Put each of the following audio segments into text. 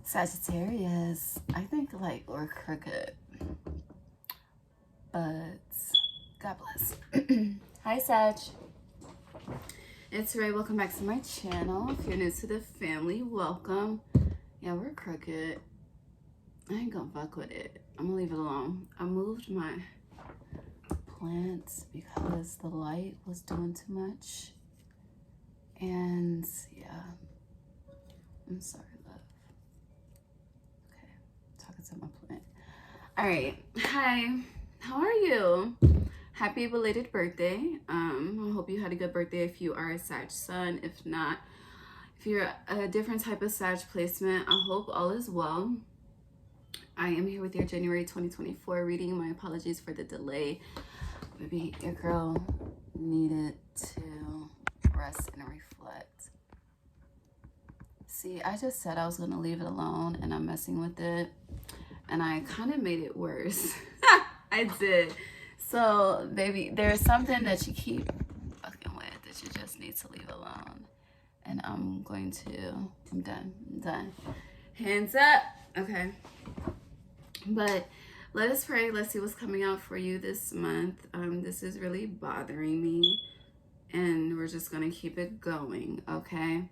Sagittarius, I think like we're crooked, but God bless. Hi Sag, it's Ray. Welcome back to my channel. If you're new to the family, welcome. Yeah, we're crooked. I ain't gonna fuck with it. I'm gonna leave it alone. I moved my plants because the light was doing too much, and yeah, I'm sorry. To my plant. All right, hi, how are you? Happy belated birthday. I hope you had a good birthday if you are a Sag sun. If not, if you're a different type of Sag placement, I hope all is well. I am here with your January 2024 reading. My apologies for the delay. Maybe your girl needed to rest and reflect. See, I just said I was gonna leave it alone and I'm messing with it. And I kind of made it worse. I did. So, baby, there's something that you keep fucking with that you just need to leave alone. And I'm done. Hands up. Okay. But let us pray. Let's see what's coming out for you this month. This is really bothering me. And we're just going to keep it going, okay?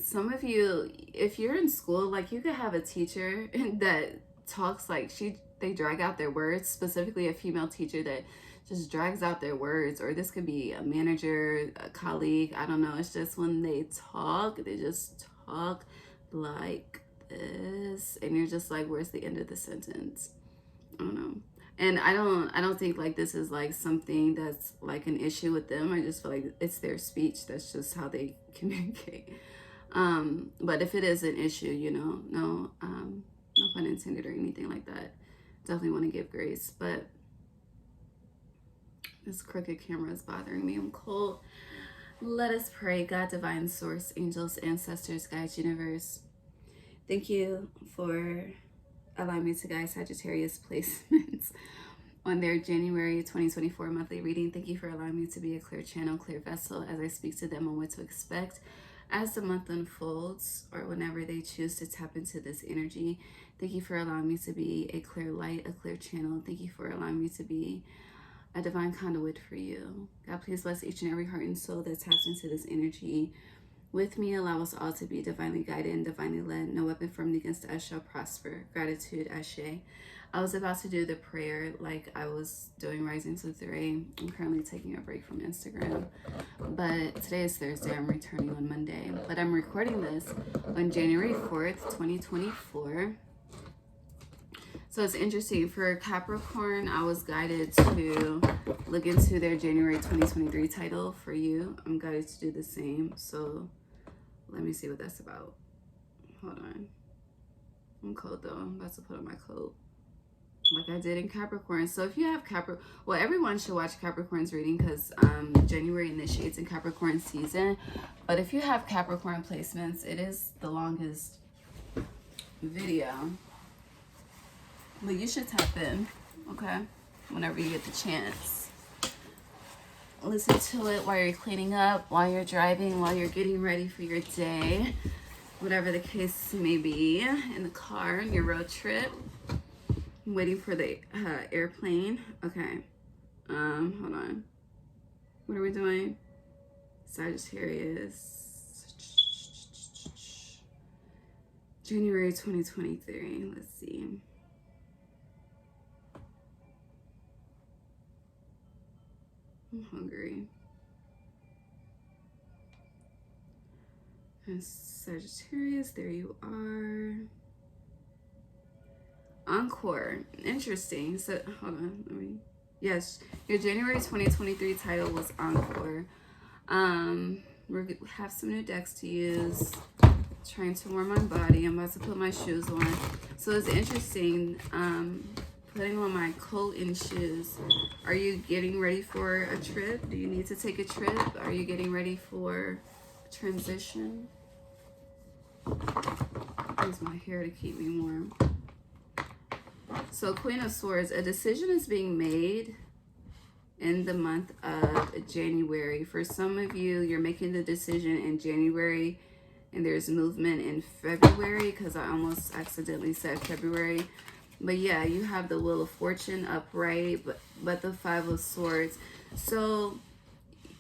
Some of you, if you're in school, like you could have a teacher that talks like they drag out their words, specifically a female teacher that just drags out their words, or this could be a manager, a colleague, I don't know. It's just when they just talk like this and you're just like, where's the end of the sentence? I don't know. And I don't think like this is like something that's like an issue with them. I just feel like it's their speech. That's just how they communicate. But if it is an issue, you know, no pun intended or anything like that, definitely want to give grace. But this crooked camera is bothering me. I'm cold. Let us pray. God, divine source, angels, ancestors, guides, universe. Thank you for allowing me to guide Sagittarius placements on their January 2024 monthly reading. Thank you for allowing me to be a clear channel, clear vessel as I speak to them on what to expect as the month unfolds or whenever they choose to tap into this energy. Thank you for allowing me to be a clear light, a clear channel. Thank you for allowing me to be a divine conduit for you. God, please bless each and every heart and soul that taps into this energy with me. Allow us all to be divinely guided and divinely led. No weapon formed against us shall prosper. Gratitude, Ashe. I was about to do the prayer like I was doing Risings with Ray. I'm currently taking a break from Instagram. But today is Thursday. I'm returning on Monday. But I'm recording this on January 4th, 2024. So it's interesting. For Capricorn, I was guided to look into their January 2023 title for you. I'm guided to do the same. So let me see what that's about. Hold on. I'm cold though. I'm about to put on my coat like I did in Capricorn. So if you have Capricorn, well, everyone should watch Capricorn's reading because January initiates in Capricorn season. But if you have Capricorn placements, it is the longest video. But you should tap in, okay? Whenever you get the chance. Listen to it while you're cleaning up, while you're driving, while you're getting ready for your day. Whatever the case may be, in the car, in your road trip. I'm waiting for the airplane. Okay. Hold on. What are we doing? Sagittarius. January 2023. Let's see. I'm hungry. And Sagittarius, there you are. Encore. Interesting. So hold on. Yes, your January 2023 title was Encore. We have some new decks to use. Trying to warm my body. I'm about to put my shoes on. So it's interesting. Putting on my coat and shoes. Are you getting ready for a trip? Do you need to take a trip? Are you getting ready for a transition? Use my hair to keep me warm. So Queen of Swords, a decision is being made in the month of January. For some of you, you're making the decision in January and there's movement in February, because I almost accidentally said February. But yeah, you have the Wheel of Fortune upright, but the Five of Swords. So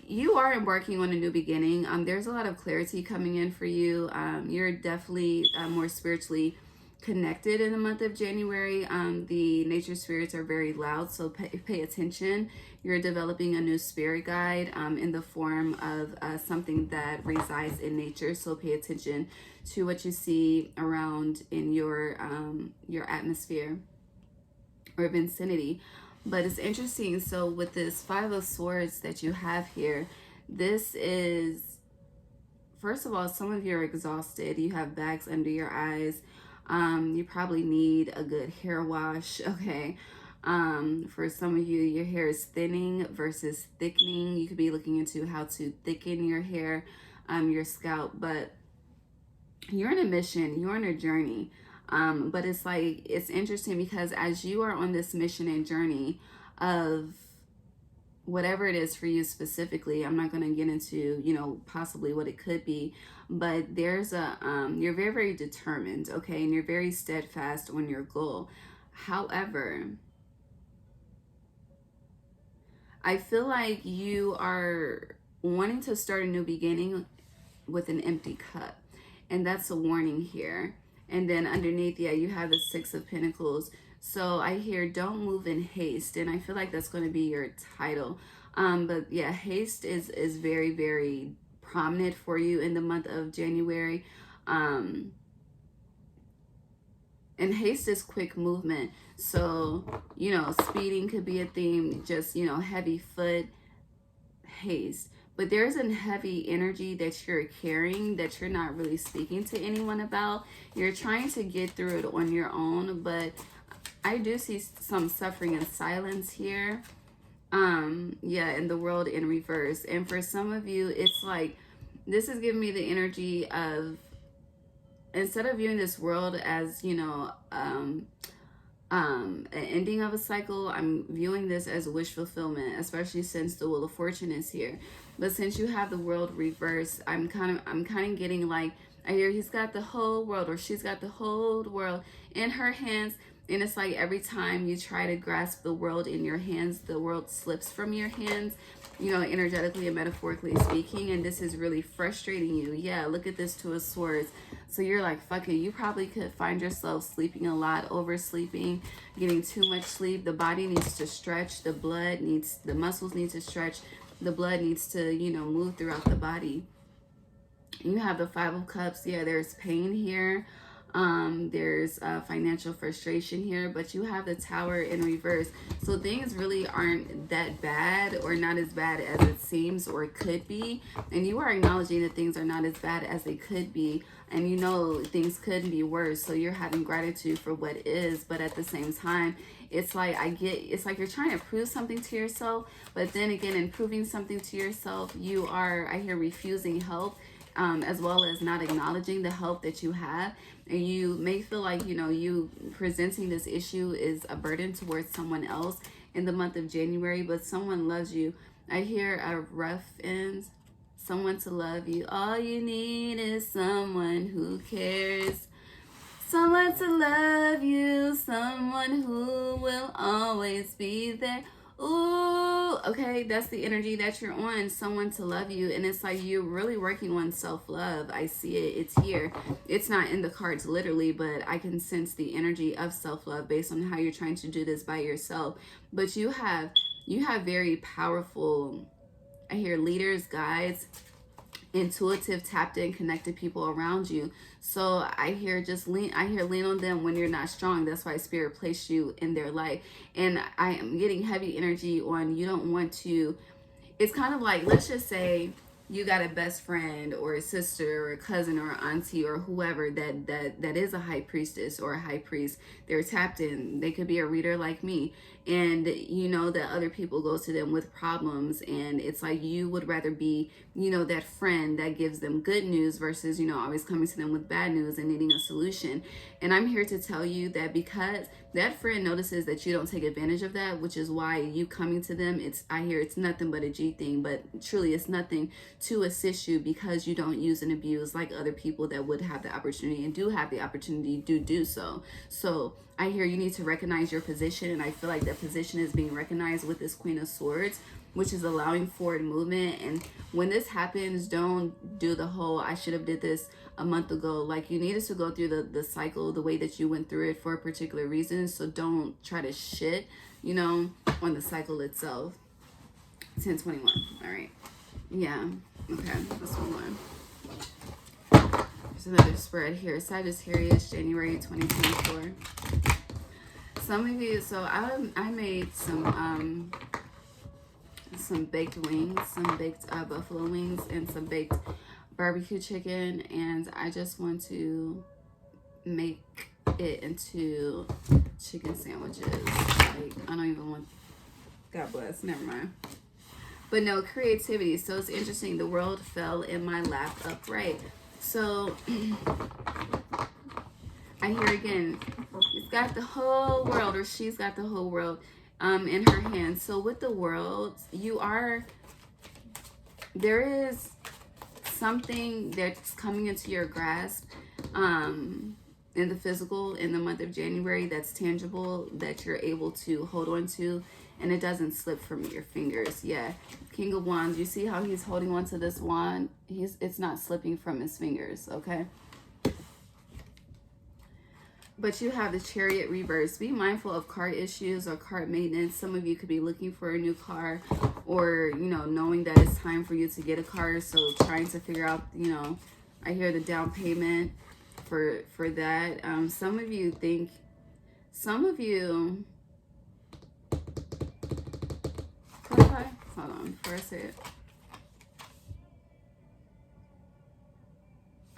you are embarking on a new beginning. There's a lot of clarity coming in for you. You're definitely more spiritually connected in the month of January. The nature spirits are very loud, so pay attention. You're developing a new spirit guide in the form of something that resides in nature, so pay attention to what you see around in your atmosphere or vicinity. But it's interesting. So with this Five of Swords that you have here, this is, first of all, some of you are exhausted. You have bags under your eyes. You probably need a good hair wash, okay? For some of you, your hair is thinning versus thickening. You could be looking into how to thicken your hair, your scalp, but you're on a mission, you're on a journey. But it's like, it's interesting because as you are on this mission and journey of whatever it is for you specifically, I'm not going to get into, you know, possibly what it could be, but there's a, you're very, very determined, okay? And you're very steadfast on your goal. However, I feel like you are wanting to start a new beginning with an empty cup. And that's a warning here. And then underneath, yeah, you have the Six of Pentacles. So I hear don't move in haste. And I feel like that's going to be your title. But yeah, haste is very, very prominent for you in the month of January. And haste is quick movement. So, you know, speeding could be a theme. Just, you know, heavy foot, haste. But there's a heavy energy that you're carrying that you're not really speaking to anyone about. You're trying to get through it on your own, but I do see some suffering in silence here. Yeah, in the world in reverse. And for some of you, it's like, this is giving me the energy of, instead of viewing this world as, you know, an ending of a cycle, I'm viewing this as wish fulfillment, especially since the Wheel of Fortune is here. But since you have the world reversed, I'm kind of getting like, I hear he's got the whole world, or she's got the whole world in her hands. And it's like every time you try to grasp the world in your hands, the world slips from your hands, you know, energetically and metaphorically speaking. And this is really frustrating you. Yeah, look at this Two of Swords. So you're like, fuck it. You probably could find yourself sleeping a lot, oversleeping, getting too much sleep. The body needs to stretch. The muscles need to stretch. The blood needs to, you know, move throughout the body. You have the Five of Cups. Yeah, there's pain here. There's financial frustration here, but you have the Tower in reverse. So things really aren't that bad, or not as bad as it seems or could be. And you are acknowledging that things are not as bad as they could be. And you know things could be worse. So you're having gratitude for what is. But at the same time, it's like it's like you're trying to prove something to yourself. But then again, in proving something to yourself, you are, I hear, refusing help. As well as not acknowledging the help that you have. And you may feel like, you know, you presenting this issue is a burden towards someone else in the month of January, but someone loves you. I hear a rough end, someone to love you. All you need is someone who cares. Someone to love you, someone who will always be there. Ooh, okay, that's the energy that you're on, someone to love you. And it's like you're really working on self-love. I see it, it's here. It's not in the cards literally, but I can sense the energy of self-love based on how you're trying to do this by yourself. But you have very powerful, I hear, leaders, guides, intuitive, tapped in, connected people around you. So I hear lean on them when you're not strong. That's why Spirit placed you in their life. And I am getting heavy energy on, you don't want to, it's kind of like, let's just say you got a best friend or a sister or a cousin or auntie or whoever that is a high priestess or a high priest. They're tapped in. They could be a reader like me. and you know that other people go to them with problems, and it's like you would rather be, you know, that friend that gives them good news versus, you know, always coming to them with bad news and needing a solution. And I'm here to tell you that because that friend notices that you don't take advantage of that, which is why you coming to them, it's, I hear it's nothing but a G thing, but truly it's nothing to assist you, because you don't use and abuse like other people that would have the opportunity and do have the opportunity to do so. So I hear you need to recognize your position, and I feel like that position is being recognized with this Queen of Swords, which is allowing forward movement. And when this happens, don't do the whole I should have did this a month ago. Like, you needed to go through the cycle the way that you went through it for a particular reason. So don't try to shit, you know, on the cycle itself. 1021. All right. Yeah. Okay. Let's move on. There's another spread here. Sagittarius, January 2024. Some of you, so I made some baked wings, some baked buffalo wings, and some baked barbecue chicken, and I just want to make it into chicken sandwiches. Like, I don't even want, God bless, never mind. But no, creativity. So it's interesting. The world fell in my lap upright. So I hear again, he's got the whole world, or she's got the whole world in her hands. So with the world, there is something that's coming into your grasp in the physical in the month of January that's tangible, that you're able to hold on to, and it doesn't slip from your fingers. Yeah, King of Wands, you see how he's holding on to this wand? It's not slipping from his fingers, okay? But you have the Chariot reverse. Be mindful of car issues or car maintenance. Some of you could be looking for a new car, or, you know, knowing that it's time for you to get a car. So trying to figure out, you know, I hear the down payment for that. Some of you, clarify? Hold on, before I say it.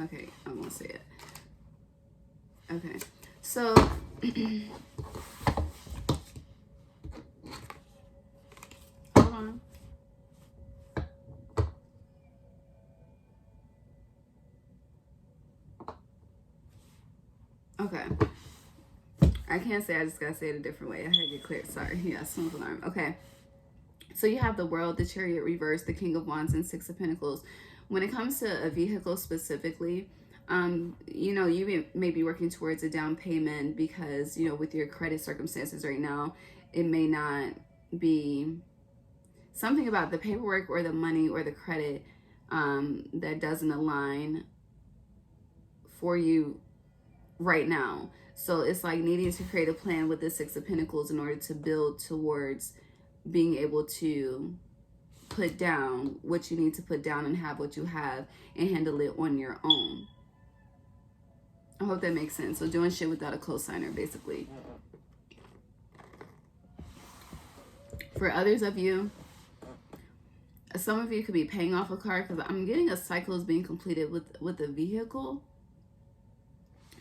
Okay, I won't say it. Okay, so hold on. Okay, I can't say, I just gotta say it a different way. I had to get clear. Sorry. Yeah, smooth alarm. Okay, so you have the World, the Chariot reverse, the King of Wands, and Six of Pentacles. When it comes to a vehicle specifically, you know, you may be working towards a down payment because, you know, with your credit circumstances right now, it may not be something about the paperwork or the money or the credit that doesn't align for you right now. So it's like needing to create a plan with the Six of Pentacles in order to build towards being able to put down what you need to put down and have what you have and handle it on your own. I hope that makes sense. So doing shit without a co-signer, basically. For others of you, some of you could be paying off a car, because I'm getting a cycle is being completed with a vehicle.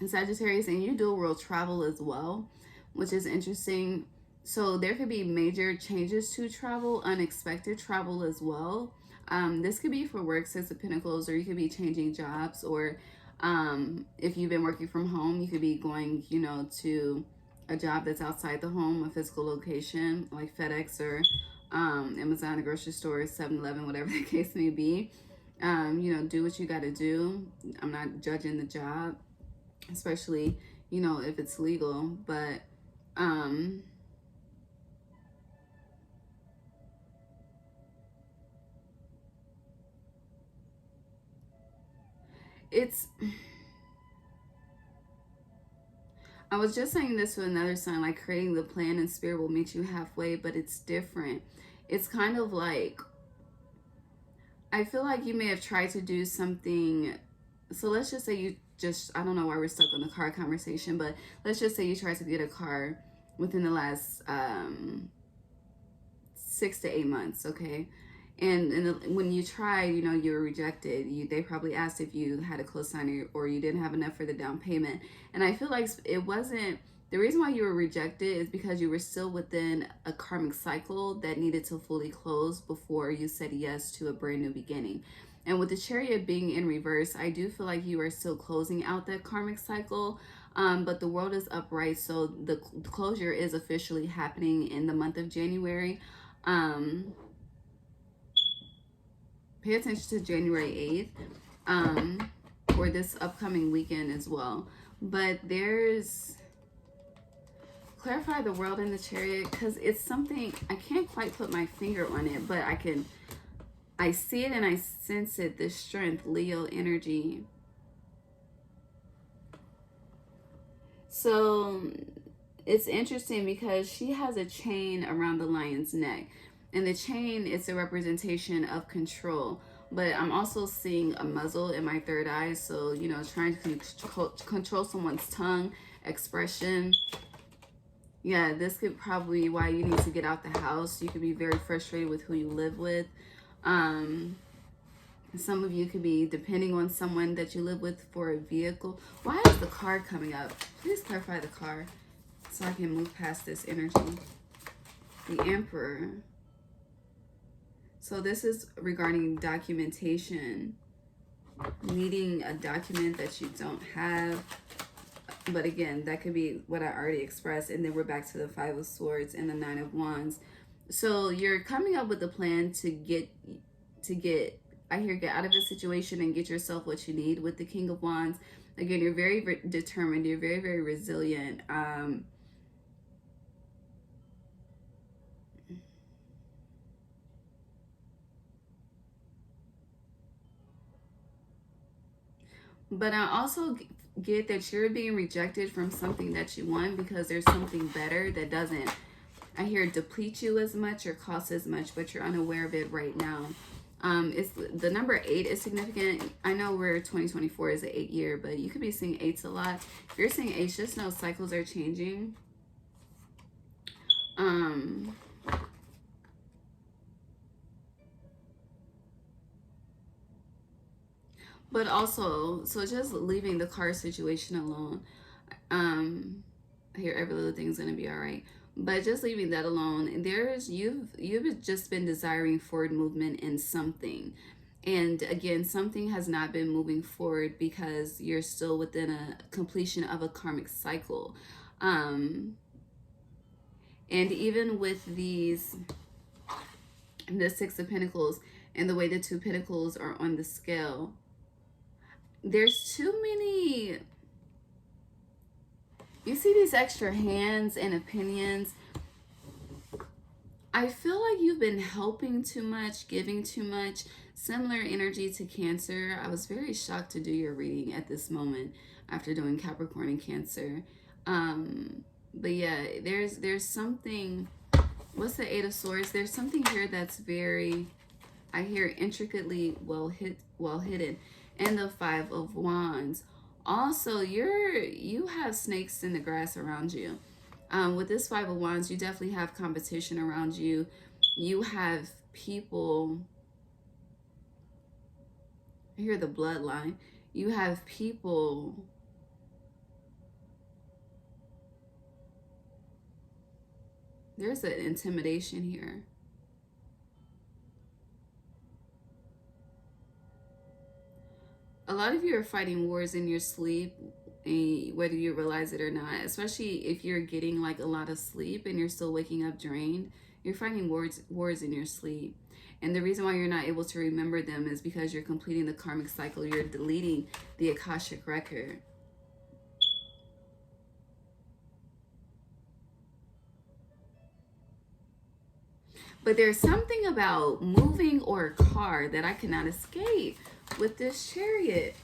And Sagittarius, and you do world travel as well, which is interesting. So there could be major changes to travel, unexpected travel as well. This could be for work, Six of Pentacles, or you could be changing jobs, or if you've been working from home, you could be going, you know, to a job that's outside the home, a physical location like FedEx or Amazon, a grocery store, 7-Eleven, whatever the case may be. You know, do what you got to do. I'm not judging the job, especially, you know, if it's legal, but I was just saying this to another sign, like creating the plan and spirit will meet you halfway, but it's different. It's kind of like, I feel like you may have tried to do something. So let's just say you just, I don't know why we're stuck on the car conversation, but let's just say you tried to get a car within the last 6 to 8 months, okay? And when you tried, you know, you were rejected. They probably asked if you had a co-signer or you didn't have enough for the down payment. And I feel like it wasn't The reason why you were rejected is because you were still within a karmic cycle that needed to fully close before you said yes to a brand new beginning. And with the Chariot being in reverse, I do feel like you are still closing out that karmic cycle. But the world is upright, so the closure is officially happening in the month of January. Pay attention to January 8th, or this upcoming weekend as well. But there's, clarify the world in the Chariot, because it's something, I can't quite put my finger on it, but I see it and I sense it, this strength, Leo energy. So it's interesting because she has a chain around the lion's neck. And the chain is a representation of control. But I'm also seeing a muzzle in my third eye. So, you know, trying to control someone's tongue, expression. Yeah, this could probably be why you need to get out the house. You could be very frustrated with who you live with. Some of you could be depending on someone that you live with for a vehicle. Why is the car coming up? Please clarify the car so I can move past this energy. The Emperor. So this is regarding documentation. Needing a document that you don't have. But again, that could be what I already expressed. And then we're back to the Five of Swords and the Nine of Wands. So you're coming up with a plan to get, I hear, get out of a situation and get yourself what you need with the King of Wands. Again, you're very determined. You're very, very resilient. But I also get that you're being rejected from something that you want because there's something better that doesn't, I hear, deplete you as much or cost as much, but you're unaware of it right now. It's the number 8 is significant. I know we're 2024 is an 8 year, but you could be seeing 8s a lot. If you're seeing 8s, just know cycles are changing. But also, so just leaving the car situation alone. I hear every little thing's gonna be all right. But just leaving that alone, you've just been desiring forward movement in something. And again, something has not been moving forward because you're still within a completion of a karmic cycle. And even with the Six of Pentacles and the way the Two Pentacles are on the scale, there's too many, you see these extra hands and opinions. I feel like you've been helping too much, giving too much. Similar energy to Cancer. I was very shocked to do your reading at this moment after doing Capricorn and Cancer. But yeah, there's something, what's the Eight of Swords? There's something here that's very, I hear, intricately well hidden. And the Five of Wands. Also, you have snakes in the grass around you. With this Five of Wands, you definitely have competition around you. You have people, I hear the bloodline. You have people there's an intimidation here. A lot of you are fighting wars in your sleep, whether you realize it or not, especially if you're getting like a lot of sleep and you're still waking up drained. You're fighting wars in your sleep. And the reason why you're not able to remember them is because you're completing the karmic cycle. You're deleting the Akashic record. But there's something about moving or a car that I cannot escape with this Chariot.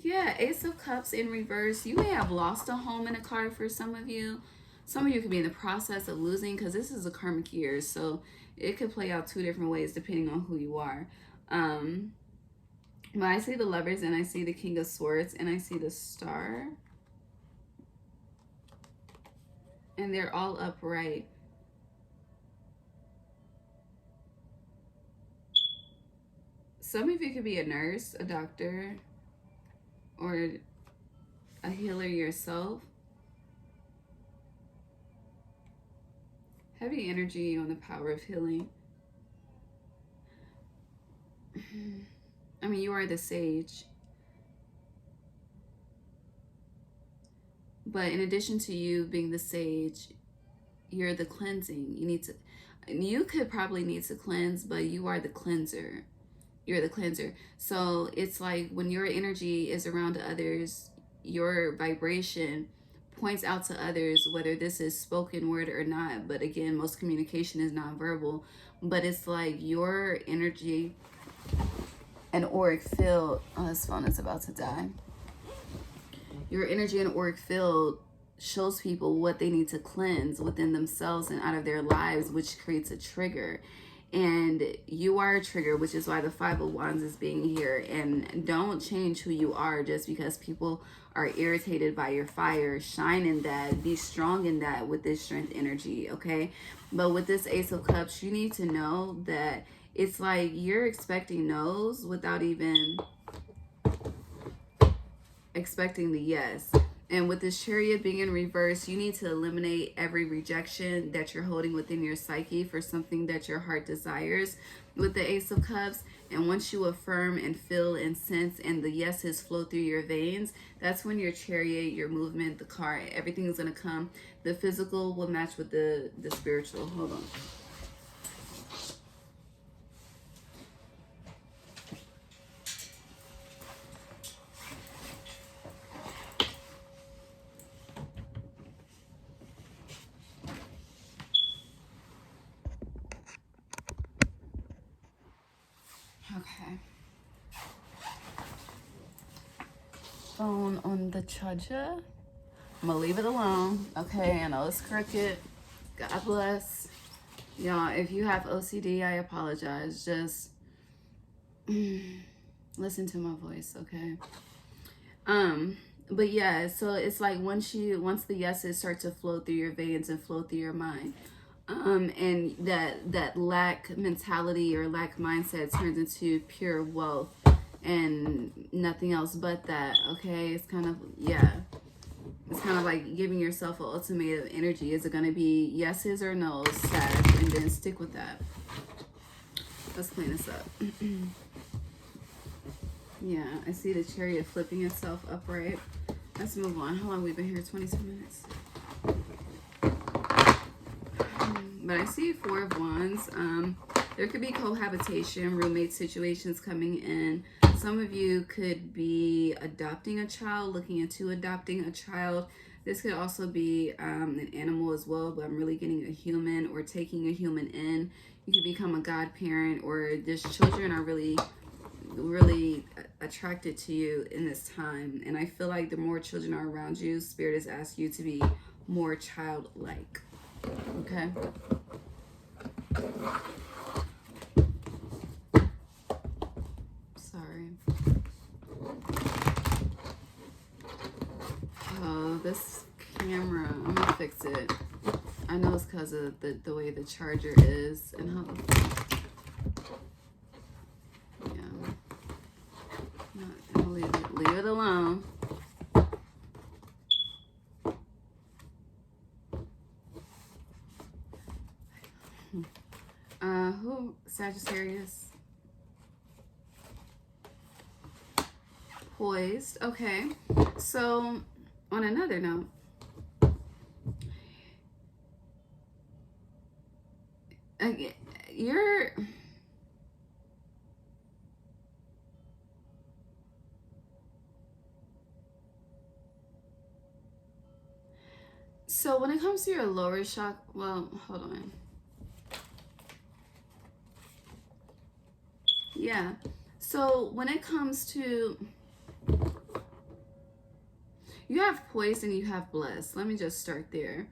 Yeah, Ace of Cups in reverse. You may have lost a home in a car for some of you. Some of you could be in the process of losing because this is a karmic year. So it could play out 2 different ways depending on who you are. But I see the Lovers and I see the King of Swords and I see the Star. And they're all upright. Some of you could be a nurse, a doctor, or a healer yourself. Heavy energy on the power of healing. I mean, you are the sage. But in addition to you being the sage, you're the cleansing. You could probably need to cleanse, but you are the cleanser. You're the cleanser. So it's like when your energy is around others, your vibration points out to others, whether this is spoken word or not. But again, most communication is nonverbal. But it's like your energy and auric field. Oh, this phone is about to die. Your energy and auric field shows people what they need to cleanse within themselves and out of their lives, which creates a trigger. And you are a trigger, which is why the Five of Wands is being here. And don't change who you are just because people are irritated by your fire. Shine in that. Be strong in that with this strength energy, okay? But with this Ace of Cups, you need to know that it's like you're expecting no's without even expecting the yes. And with this Chariot being in reverse, you need to eliminate every rejection that you're holding within your psyche for something that your heart desires with the Ace of Cups. And once you affirm and feel and sense and the yeses flow through your veins, that's when your Chariot, your movement, the car, everything is going to come. The physical will match with the spiritual. Hold on. Okay. Phone on the charger. I'm gonna leave it alone. Okay, I know it's crooked. God bless. Y'all, if you have OCD, I apologize. Just listen to my voice, okay? But yeah, so it's like once the yeses start to flow through your veins and flow through your mind, and that lack mentality or lack mindset turns into pure wealth and nothing else but that, okay? It's kind of like giving yourself an ultimatum energy. Is it going to be yeses or no's, Sag, and then stick with that. Let's clean this up. Yeah, I see the Chariot flipping itself upright. Let's move on. How long we've been here? 22 minutes. But I see Four of Wands. There could be cohabitation, roommate situations coming in. Some of you could be adopting a child, looking into adopting a child. This could also be an animal as well, but I'm really getting a human or taking a human in. You could become a godparent, or just children are really attracted to you in this time. And I feel like the more children are around you, Spirit has asked you to be more childlike. Okay? Sorry. Oh, this camera, I'm gonna fix it. I know it's because of the way the charger is and how leave it alone. Who? Sagittarius. Poised. Okay. So, on another note, you're... So when it comes to your lower chakra, well, hold on. Yeah. So when it comes to, you have poised and you have blessed. Let me just start there.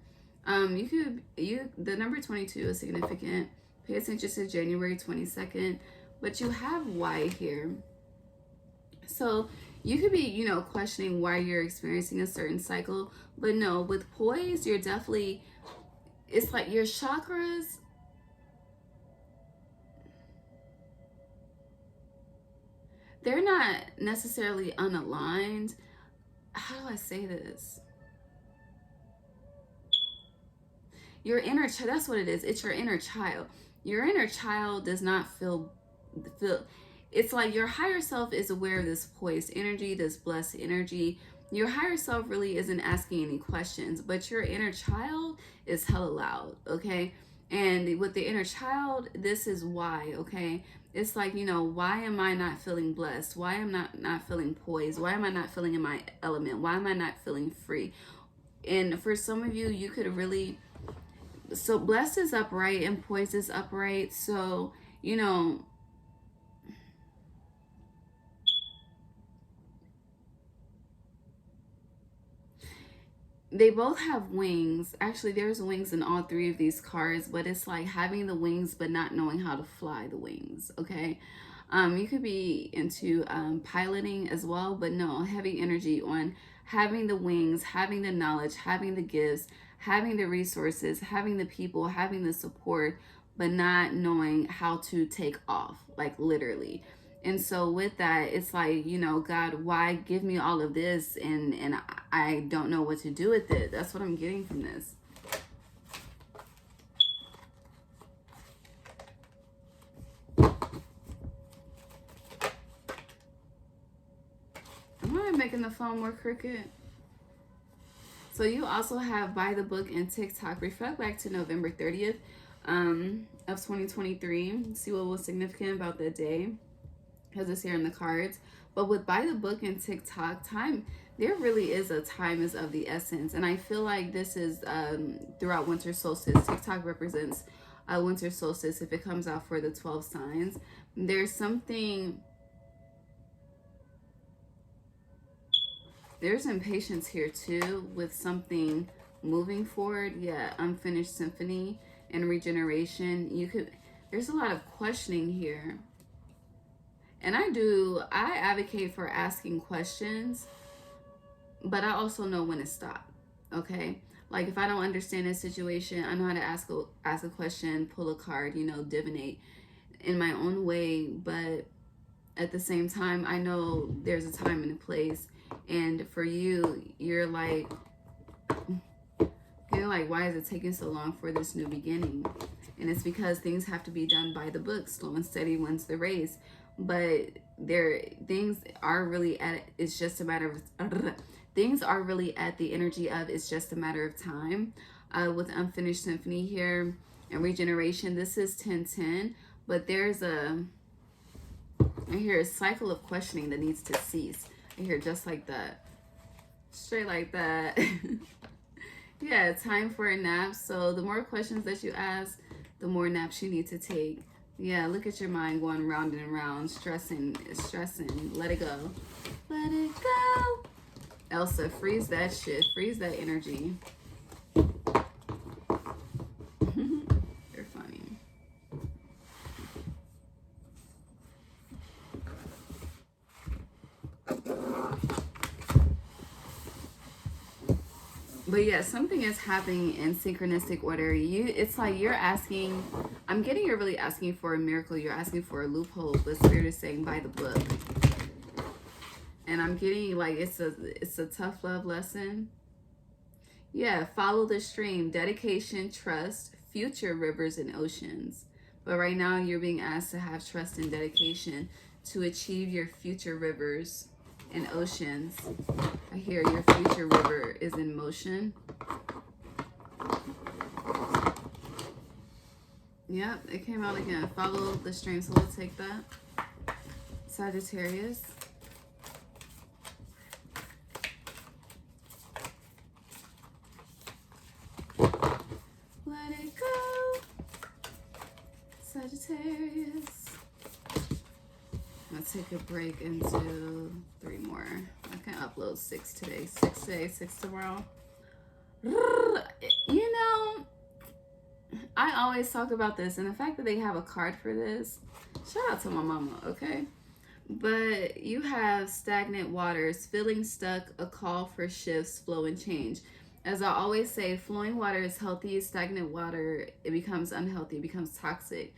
The number 22 is significant. Pay attention to January 22nd, but you have why here. So you could be, questioning why you're experiencing a certain cycle, but no, with poise, you're definitely, it's like your chakras, they're not necessarily unaligned. How do I say this? your inner child, that's what it is. It's your inner child. Your inner child does not feel, it's like your higher self is aware of this poised energy, this blessed energy. Your higher self really isn't asking any questions, but your inner child is hella loud, okay? And with the inner child, this is why, okay? It's like, you know, why am I not feeling blessed? Why am I not feeling poised? Why am I not feeling in my element? Why am I not feeling free? And for some of you, you could really, so blessed is upright and poised is upright. So, you know, they both have wings. Actually, there's wings in all three of these cards, but it's like having the wings but not knowing how to fly the wings, okay? You could be into piloting as well, but no, heavy energy on having the wings, having the knowledge, having the gifts, having the resources, having the people, having the support, but not knowing how to take off, like literally. And so with that, it's like, you know, God, why give me all of this and I don't know what to do with it? That's what I'm getting from this. Am I making the phone more crooked? So you also have By the Book and TikTok. Reflect back to November 30th of 2023. See what was significant about that day, because it's here in the cards. But with By the Book and TikTok, time, there really is a time is of the essence. And I feel like this is throughout winter solstice. TikTok represents winter solstice if it comes out for the 12 signs. There's something, there's impatience here too with something moving forward. Yeah, unfinished symphony and regeneration. You could, there's a lot of questioning here. And I advocate for asking questions, but I also know when to stop, okay? Like if I don't understand a situation, I know how to ask a question, pull a card, you know, divinate in my own way. But at the same time, I know there's a time and a place. And for you, you're like, why is it taking so long for this new beginning? And it's because things have to be done by the book. Slow and steady wins the race. But things are really at, it's just a matter of, things are really at the energy of, it's just a matter of time. With unfinished symphony here and regeneration, this is 10-10, but there's I hear a cycle of questioning that needs to cease. I hear just like that, straight like that. Yeah, time for a nap. So the more questions that you ask, the more naps you need to take. Yeah, look at your mind going round and round, stressing. Let it go. Let it go. Elsa, freeze that shit. Freeze that energy. You're funny. But yeah, something is happening in synchronistic order. It's like you're asking, I'm getting you're really asking for a miracle. You're asking for a loophole, but Spirit is saying by the book. And I'm getting like it's a tough love lesson. Yeah, follow the stream, dedication, trust, future rivers and oceans. But right now you're being asked to have trust and dedication to achieve your future rivers and oceans. I hear your future river is in motion. Yep, it came out again. Follow the stream, so we'll take that. Sagittarius. Let it go. Sagittarius. Let's take a break into 3 more. I can upload 6 today. 6 today, 6 tomorrow. You know, I always talk about this, and the fact that they have a card for this, shout out to my mama, okay? But you have stagnant waters, feeling stuck, a call for shifts, flow, and change. As I always say, flowing water is healthy. Stagnant water, it becomes unhealthy, it becomes toxic,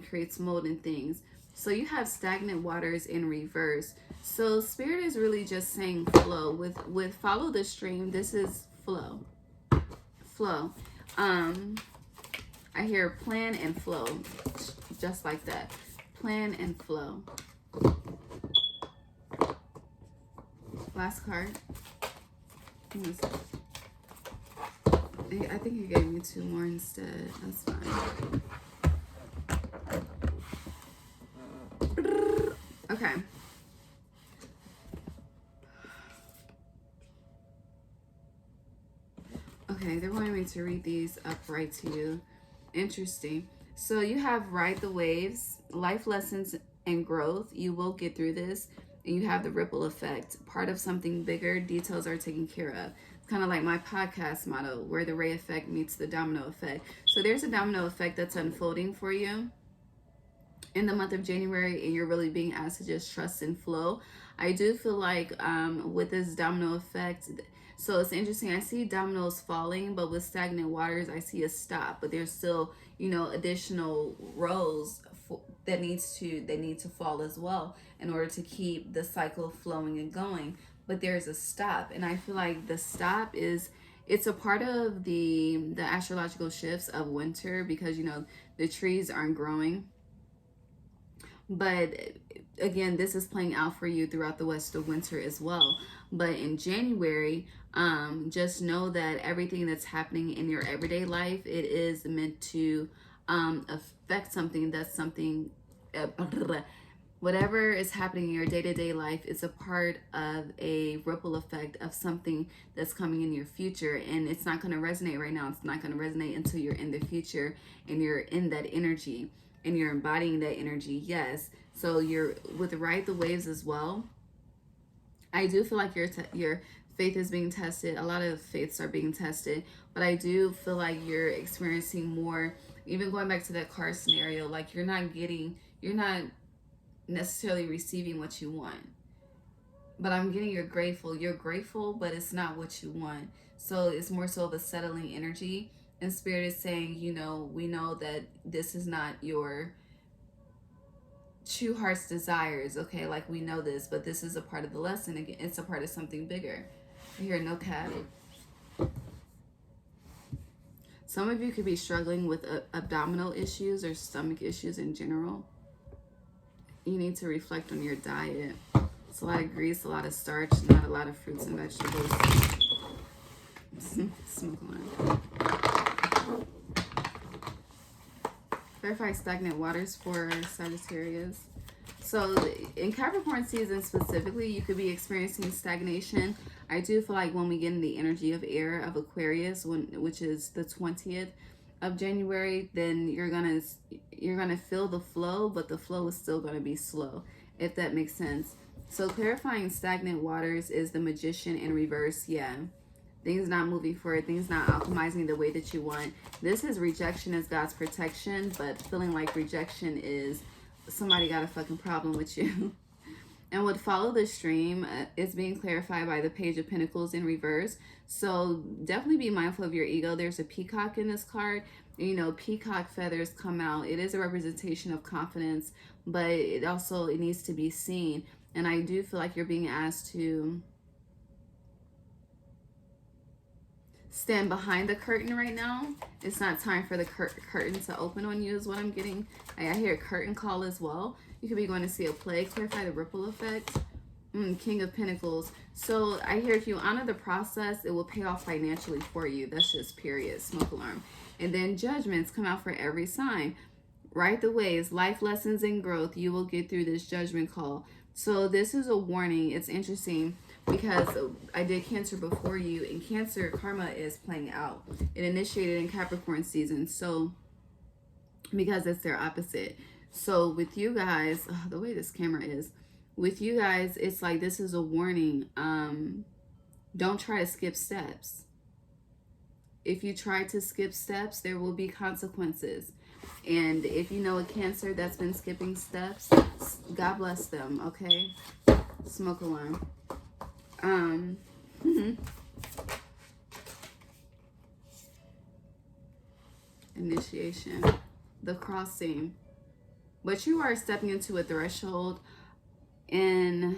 creates mold and things. So you have stagnant waters in reverse. So Spirit is really just saying flow. With follow the stream, this is flow. Flow. I hear plan and flow, just like that. Plan and flow. Last card. I think you gave me 2 more instead. That's fine. Okay. Okay, they're wanting me to read these upright to you. Interesting. So you have ride the waves, life lessons and growth. You will get through this. And you have the ripple effect, part of something bigger. Details are taken care of. It's kind of like my podcast motto, where the ray effect meets the domino effect. So there's a domino effect that's unfolding for you in the month of January, and you're really being asked to just trust and flow. I do feel like with this domino effect, so it's interesting. I see dominoes falling, but with stagnant waters, I see a stop. But there's still, you know, additional rows that need to fall as well in order to keep the cycle flowing and going. But there's a stop, and I feel like the stop is, it's a part of the astrological shifts of winter, because you know the trees aren't growing. But again, this is playing out for you throughout the rest of winter as well. But in January, just know that everything that's happening in your everyday life, it is meant to affect something. That's something, whatever is happening in your day-to-day life is a part of a ripple effect of something that's coming in your future. And it's not going to resonate right now. It's not going to resonate until you're in the future and you're in that energy and you're embodying that energy. Yes. So you're with ride the waves as well. I do feel like your faith is being tested. A lot of faiths are being tested, but I do feel like you're experiencing more, even going back to that car scenario, like you're not necessarily receiving what you want. But I'm getting you're grateful, but it's not what you want. So it's more so of a settling energy. And Spirit is saying, you know, we know that this is not your true heart's desires, okay? Like, we know this, but this is a part of the lesson. Again, it's a part of something bigger. I hear no cat. Some of you could be struggling with abdominal issues or stomach issues in general. You need to reflect on your diet. It's a lot of grease, a lot of starch, not a lot of fruits and vegetables. Smoke line. Verify stagnant waters for Sagittarius. So in Capricorn season specifically, you could be experiencing stagnation. I do feel like when we get in the energy of air of Aquarius, which is the 20th of January, then you're gonna feel the flow, but the flow is still gonna be slow, if that makes sense. So clarifying stagnant waters is the Magician in reverse. Yeah. Things not moving forward, things not alchemizing the way that you want. This is rejection as God's protection, but feeling like rejection is somebody got a fucking problem with you. And what follow the stream is being clarified by the Page of Pentacles in reverse. So definitely be mindful of your ego. There's a peacock in this card. You know, peacock feathers come out. It is a representation of confidence, but it needs to be seen. And I do feel like you're being asked to stand behind the curtain right now. It's not time for the curtain to open on you is what I'm getting. I hear a curtain call as well. You could be going to see a play. Clarify the ripple effect. King of Pentacles. So I hear if you honor the process, it will pay off financially for you. That's just period. Smoke alarm. And then judgments come out for every sign. Ride the waves, life lessons and growth. You will get through this judgment call. So this is a warning. It's interesting because I did Cancer before you, and Cancer karma is playing out. It initiated in Capricorn season, so because it's their opposite. So with you guys, the way this camera is, with you guys, it's like this is a warning. Don't try to skip steps. If you try to skip steps, there will be consequences. And if you know a Cancer that's been skipping steps, God bless them, okay? Smoke alarm. Initiation, the crossing. But you are stepping into a threshold, and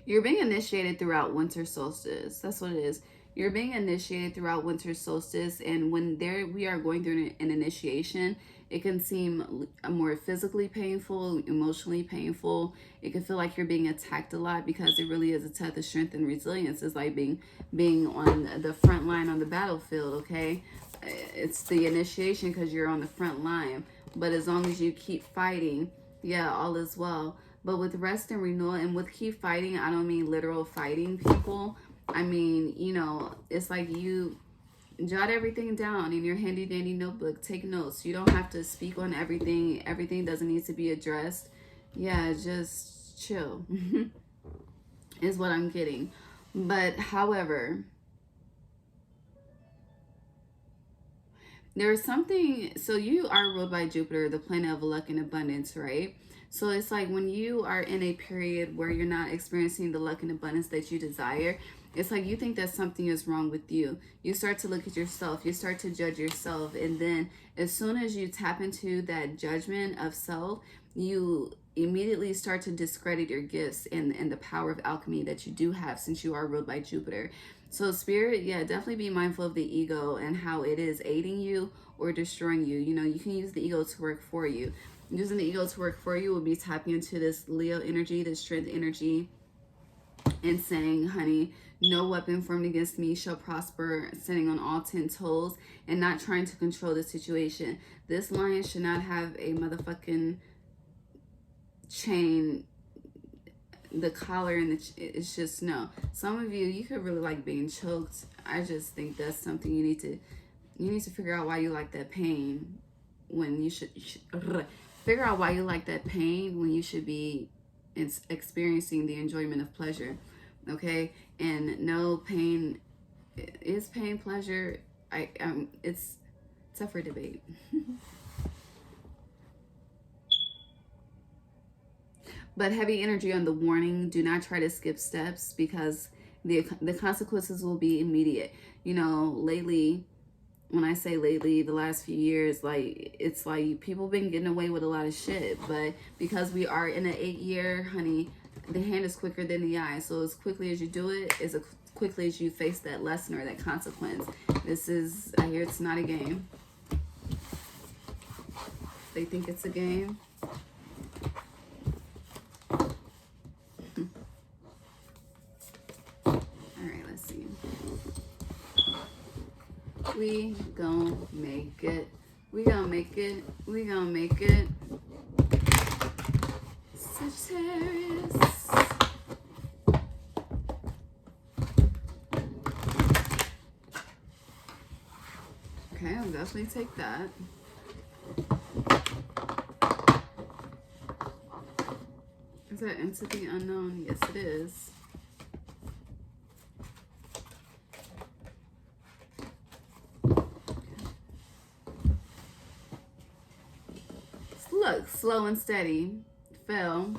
You're being initiated throughout winter solstice. That's what it is. You're being initiated throughout winter solstice, and when we are going through an initiation, it can seem more physically painful, emotionally painful. It can feel like you're being attacked a lot, because it really is a test of strength and resilience. It's like being on the front line on the battlefield, okay? It's the initiation because you're on the front line. But as long as you keep fighting, yeah, all is well. But with rest and renewal, and with keep fighting, I don't mean literal fighting people. I mean, you know, it's like you jot everything down in your handy dandy notebook. Take notes. You don't have to speak on everything. Everything doesn't need to be addressed. Yeah, just chill is what I'm getting. But however, there's something, so you are ruled by Jupiter, the planet of luck and abundance, right? So it's like when you are in a period where you're not experiencing the luck and abundance that you desire, it's like you think that something is wrong with you. You start to look at yourself, you start to judge yourself, and then as soon as you tap into that judgment of self, you immediately start to discredit your gifts and the power of alchemy that you do have, since you are ruled by Jupiter. So spirit, yeah, definitely be mindful of the ego and how it is aiding you or destroying you. You know, you can use the ego to work for you. Using the ego to work for you will be tapping into this Leo energy, this strength energy, and saying, honey, no weapon formed against me shall prosper, sitting on all 10 toes and not trying to control the situation. This lion should not have a motherfucking chain, the collar, and it's just, no. Some of you could really like being choked. I just think that's something you need to figure out why you like that pain when you should figure out why you like that pain when you should be experiencing the enjoyment of pleasure. Okay? And no, pain is pain, pleasure. It's up for debate. But heavy energy on the warning. Do not try to skip steps, because the consequences will be immediate. You know, lately, when I say lately, the last few years, like, it's like people been getting away with a lot of shit. But because we are in an 8-year, honey, the hand is quicker than the eye. So as quickly as you do it, as quickly as you face that lesson or that consequence. This is, I hear it's not a game. They think it's a game. We gonna make it. We gonna make it. We gonna make it. Sagittarius. Okay, I'll definitely take that. Is that into the unknown? Yes, it is. Look, slow and steady. Fell.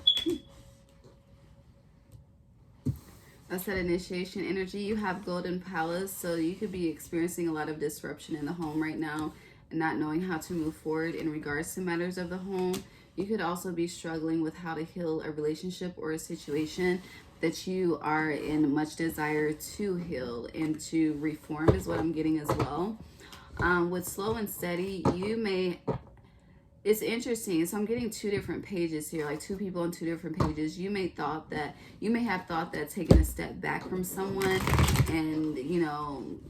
That's that initiation energy. You have Golden Palace, so you could be experiencing a lot of disruption in the home right now and not knowing how to move forward in regards to matters of the home. You could also be struggling with how to heal a relationship or a situation that you are in much desire to heal and to reform, is what I'm getting as well. With slow and steady, you may... It's interesting. So I'm getting two different pages here, like two people on two different pages. You may have thought that taking a step back from someone and, you know,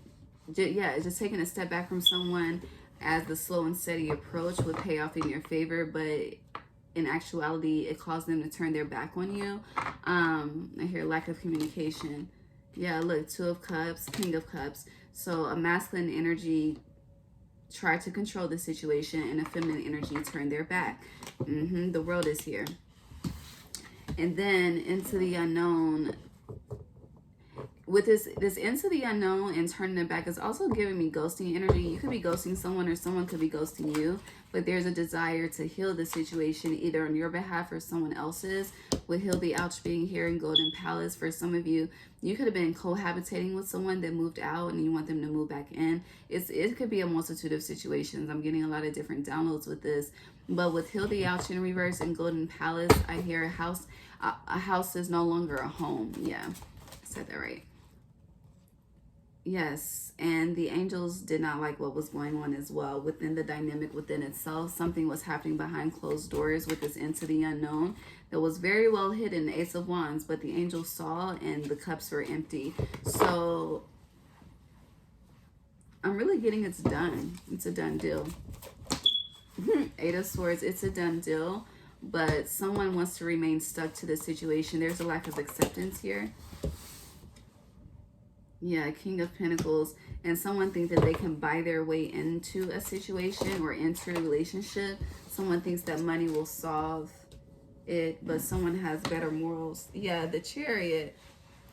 just taking a step back from someone as the slow and steady approach would pay off in your favor, but in actuality, it caused them to turn their back on you. I hear lack of communication. Yeah, look, 2 of Cups, King of Cups. So a masculine energy try to control the situation, and a feminine energy turn their back. The world is here. And then into the unknown, with this into the unknown and turning it back is also giving me ghosting energy. You could be ghosting someone or someone could be ghosting you, but there's a desire to heal the situation either on your behalf or someone else's. With Heal the Ouch being here in Golden Palace, for some of you, you could have been cohabitating with someone that moved out and you want them to move back in. It could be a multitude of situations. I'm getting a lot of different downloads with this. But with Heal the Ouch in reverse and Golden Palace, I hear a house is no longer a home. Yeah, I said that right. Yes, and the angels did not like what was going on as well within the dynamic within itself. Something was happening behind closed doors with this into the unknown that was very well hidden, the Ace of Wands, but the angels saw and the cups were empty. So I'm really getting it's done. It's a done deal. Eight of Swords, it's a done deal, but someone wants to remain stuck to the situation. There's a lack of acceptance here. Yeah, King of Pentacles, and someone thinks that they can buy their way into a situation or into a relationship. Someone thinks that money will solve it, but someone has better morals. Yeah, the Chariot,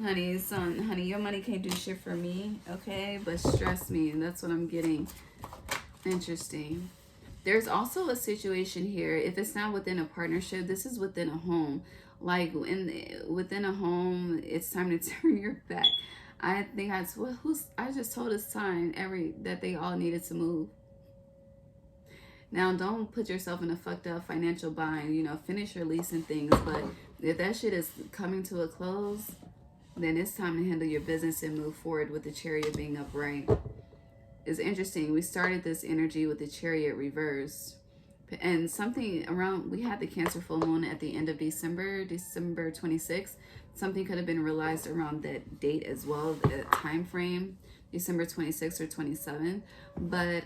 honey, son, honey, your money can't do shit for me, okay? But stress me, and that's what I'm getting. Interesting. There's also a situation here, if it's not within a partnership, this is within a home. Like within a home, it's time to turn your back. I think I just told this time that they all needed to move. Now, don't put yourself in a fucked up financial bind. You know, finish your lease and things. But if that shit is coming to a close, then it's time to handle your business and move forward with the Chariot being upright. It's interesting. We started this energy with the Chariot reversed. And something around, we had the Cancer full moon at the end of December 26th. Something could have been realized around that date as well, the time frame, December 26th or 27th. But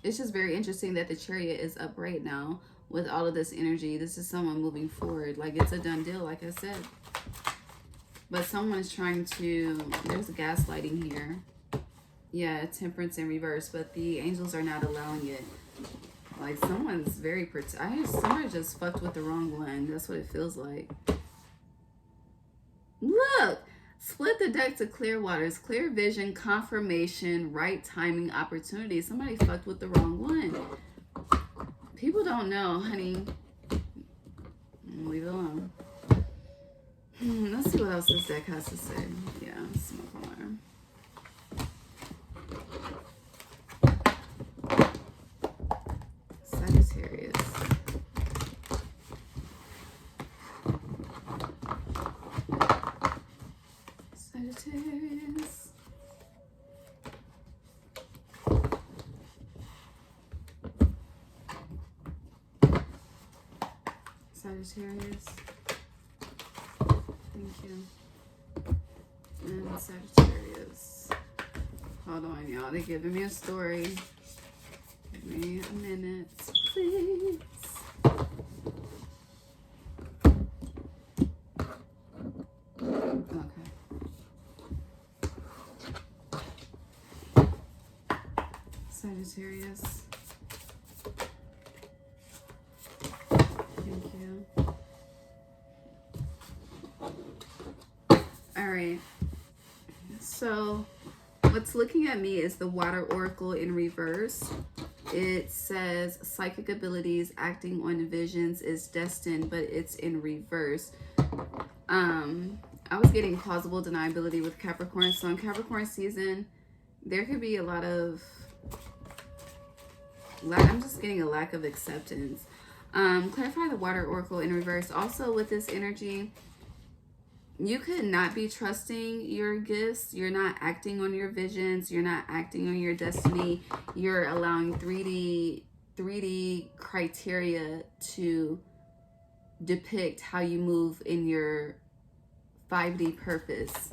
it's just very interesting that the Chariot is up right now with all of this energy. This is someone moving forward. Like, it's a done deal, like I said. But someone is trying to, there's gaslighting here. Yeah, Temperance in reverse, but the angels are not allowing it. Like, someone's very someone just fucked with the wrong one. That's what it feels like. Look, split the deck to clear waters, clear vision, confirmation, right timing, opportunity. Somebody fucked with the wrong one. People don't know, honey. Leave it alone. Let's see what else this deck has to say. Yeah, smoke alarm. Sagittarius. Sagittarius. Sagittarius. Thank you. And Sagittarius. Hold on, y'all. They're giving me a story. Give me a minute, please. Okay. Sagittarius. Thank you. All right. So what's looking at me is the Water Oracle in reverse. It says psychic abilities, acting on visions is destined, but it's in reverse. I was getting plausible deniability with Capricorn. So in Capricorn season, there could be a lot of, I'm just getting a lack of acceptance. Clarify the Water Oracle in reverse. Also with this energy, you could not be trusting your gifts. You're not acting on your visions. You're not acting on your destiny. You're allowing 3D criteria to depict how you move in your 5D purpose.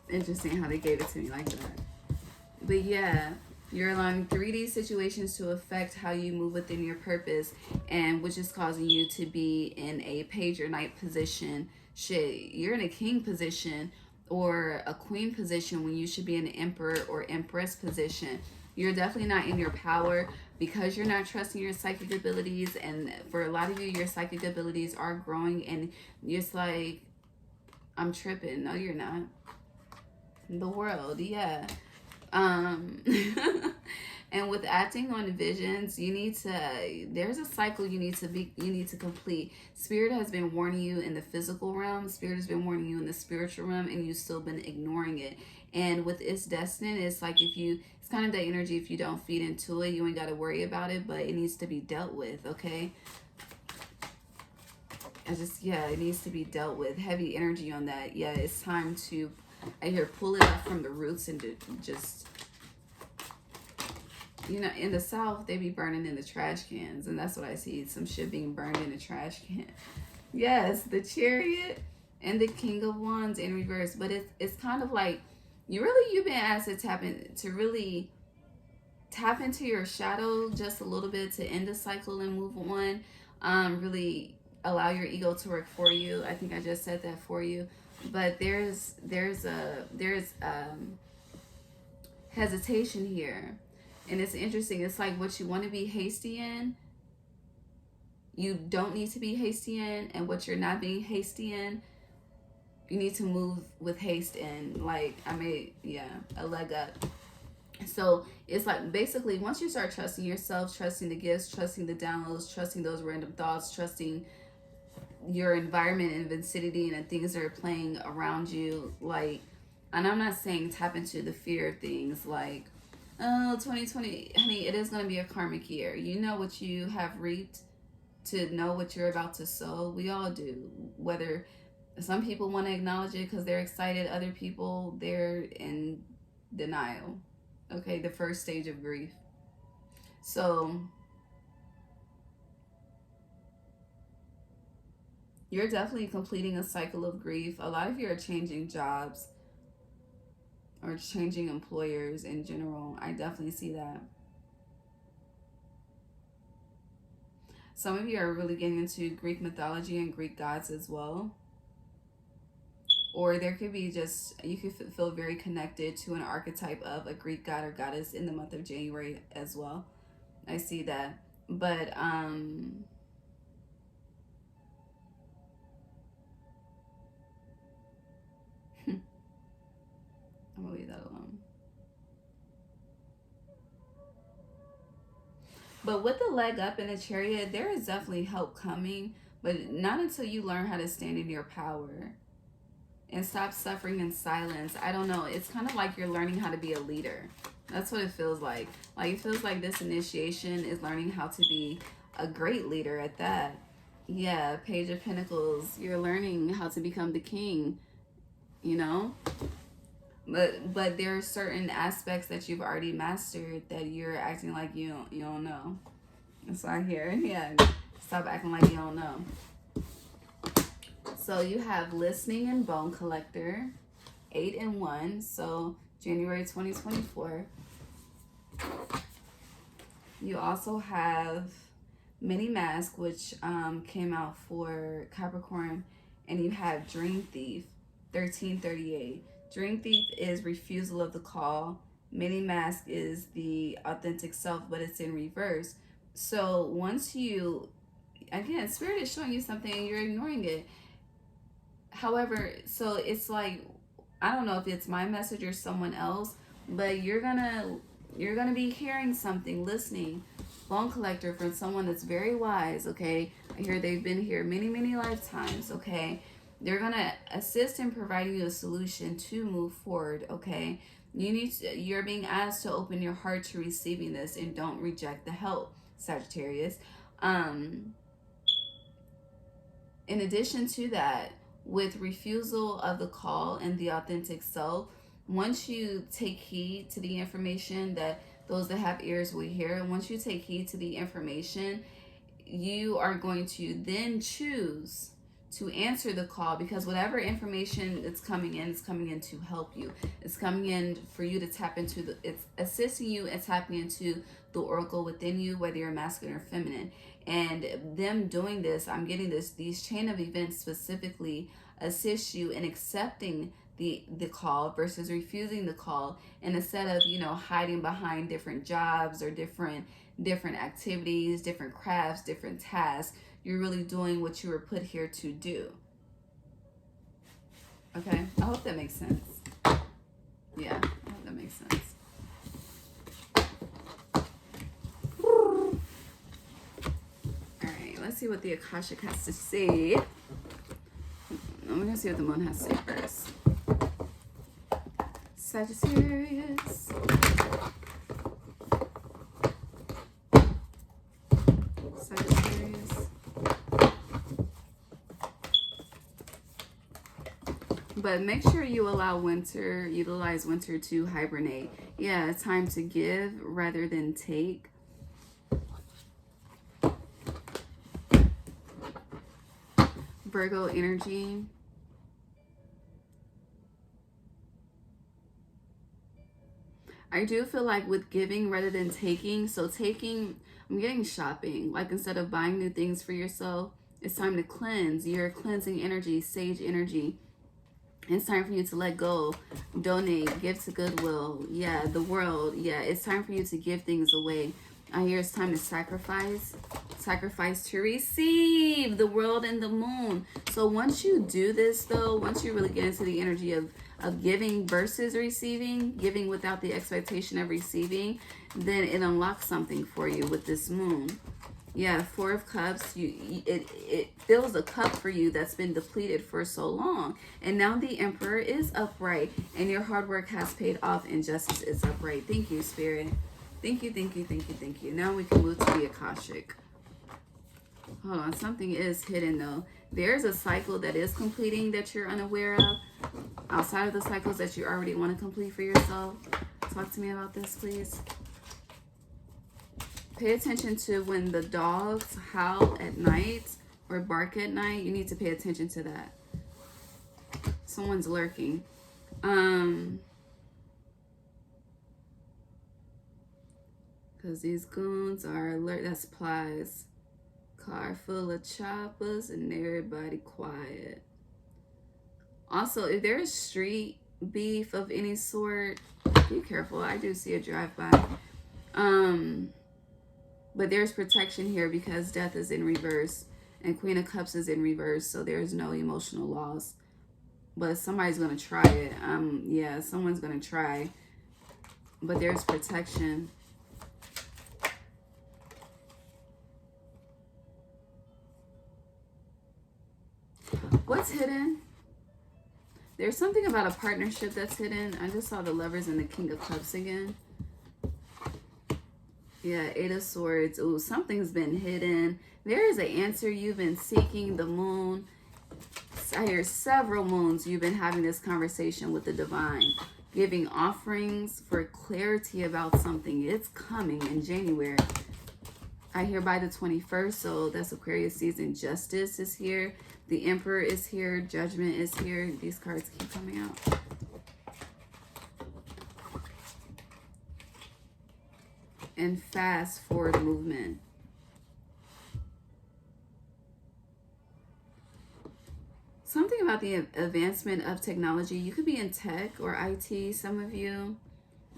Interesting how they gave it to me like that. But yeah, you're allowing 3D situations to affect how you move within your purpose, and which is causing you to be in a page or knight position. Shit, you're in a king position or a queen position when you should be in an emperor or empress position. You're definitely not in your power. because you're not trusting your psychic abilities, and for a lot of you, your psychic abilities are growing, and you're just like, I'm tripping. No, you're not. The world, yeah. Um, and with acting on visions, you need to, there's a cycle you need to complete. Spirit has been warning you in the physical realm. Spirit has been warning you in the spiritual realm, and you've still been ignoring it. And with It's Destined, it's like it's kind of that energy. If you don't feed into it, you ain't got to worry about it, but it needs to be dealt with, okay? It needs to be dealt with. Heavy energy on that. Yeah, it's time to, I hear, pull it up from the roots and just, in the South, they be burning in the trash cans, and that's what I see. Some shit being burned in the trash can. Yes, the Chariot and the King of Wands in reverse, but it's kind of like you've been asked to really tap into your shadow just a little bit to end the cycle and move on. Really allow your ego to work for you. I think I just said that for you, but there's hesitation here, and it's interesting. It's like what you want to be hasty in, you don't need to be hasty in, and what you're not being hasty in, you need to move with haste in. Like, a leg up. So it's like, basically, once you start trusting yourself, trusting the gifts, trusting the downloads, trusting those random thoughts, trusting your environment and vicinity and the things that are playing around you, like, and I'm not saying tap into the fear of things like, oh, 2020, honey, it is going to be a karmic year. You know what you have reaped to know what you're about to sow. We all do. Whether some people want to acknowledge it because they're excited, other people, they're in denial. Okay, the first stage of grief. So you're definitely completing a cycle of grief. A lot of you are changing jobs or changing employers in general. I definitely see that. Some of you are really getting into Greek mythology and Greek gods as well. Or there could be you could feel very connected to an archetype of a Greek god or goddess in the month of January as well. I see that. But I'm gonna leave that alone. But with the leg up in the Chariot, there is definitely help coming, but not until you learn how to stand in your power and stop suffering in silence. I don't know. It's kind of like you're learning how to be a leader. That's what it feels like. Like, it feels like this initiation is learning how to be a great leader at that. Yeah, Page of Pentacles. You're learning how to become the king, But there are certain aspects that you've already mastered that you're acting like you don't know. That's what I hear. Yeah, stop acting like you don't know. So you have Listening and Bone Collector, 8 and 1. So January 2024. You also have Mini Mask, which came out for Capricorn, and you have Dream Thief, 1338. Dream Thief is refusal of the call. Mini Mask is the authentic self, but it's in reverse. So once again, Spirit is showing you something and you're ignoring it. However, so it's like, I don't know if it's my message or someone else, but you're gonna be hearing something, listening, Bone Collector, from someone that's very wise, okay? I hear they've been here many, many lifetimes, okay? They're gonna assist in providing you a solution to move forward, okay? You're being asked to open your heart to receiving this and don't reject the help, Sagittarius. In addition to that, with refusal of the call and the authentic self, once you take heed to the information that those that have ears will hear, once you take heed to the information, you are going to then choose to answer the call, because whatever information that's coming in is coming in to help you. It's coming in for you to tap into it's assisting you and tapping into the oracle within you, whether you're masculine or feminine. And them doing this, I'm getting these chain of events specifically assist you in accepting the call versus refusing the call. And instead of, you know, hiding behind different jobs or different activities, different crafts, different tasks, you're really doing what you were put here to do. Okay, I hope that makes sense. Yeah, I hope that makes sense. Alright, let's see what the Akashic has to say. I'm gonna see what the moon has to say first. Sagittarius. Sagittarius. But make sure you utilize winter to hibernate. Yeah, it's time to give rather than take. Virgo energy. I do feel like with giving rather than taking, so taking, I'm getting shopping. Like instead of buying new things for yourself, it's time to cleanse. Your cleansing energy, sage energy. It's time for you to let go, donate, give to Goodwill. Yeah, the world. Yeah, it's time for you to give things away. I hear it's time to sacrifice to receive the world and the moon. So once you do this though, once you really get into the energy of giving versus receiving, giving without the expectation of receiving, then it unlocks something for you with this moon. Yeah, Four of Cups, it fills a cup for you that's been depleted for so long. And now the Emperor is upright and your hard work has paid off and justice is upright. Thank you, Spirit. Thank you, thank you, thank you, thank you. Now we can move to the Akashic. Hold on, something is hidden though. There's a cycle that is completing that you're unaware of. Outside of the cycles that you already want to complete for yourself. Talk to me about this, please. Pay attention to when the dogs howl at night or bark at night. You need to pay attention to that. Someone's lurking. Because these goons are alert. That supplies. Car full of choppers and everybody quiet. Also, if there's street beef of any sort, be careful. I do see a drive-by. But there's protection here because death is in reverse and Queen of Cups is in reverse, so there's no emotional loss. But somebody's gonna try it. Yeah, someone's gonna try. But there's protection. What's hidden? There's something about a partnership that's hidden. I just saw the Lovers and the King of Cups again. Yeah, Eight of Swords. Ooh, something's been hidden. There is an answer you've been seeking. The moon. I hear several moons you've been having this conversation with the divine. Giving offerings for clarity about something. It's coming in January. I hear by the 21st, so that's Aquarius season. Justice is here. The Emperor is here. Judgment is here. These cards keep coming out. And fast forward movement. Something about the advancement of technology. You could be in tech or IT, some of you.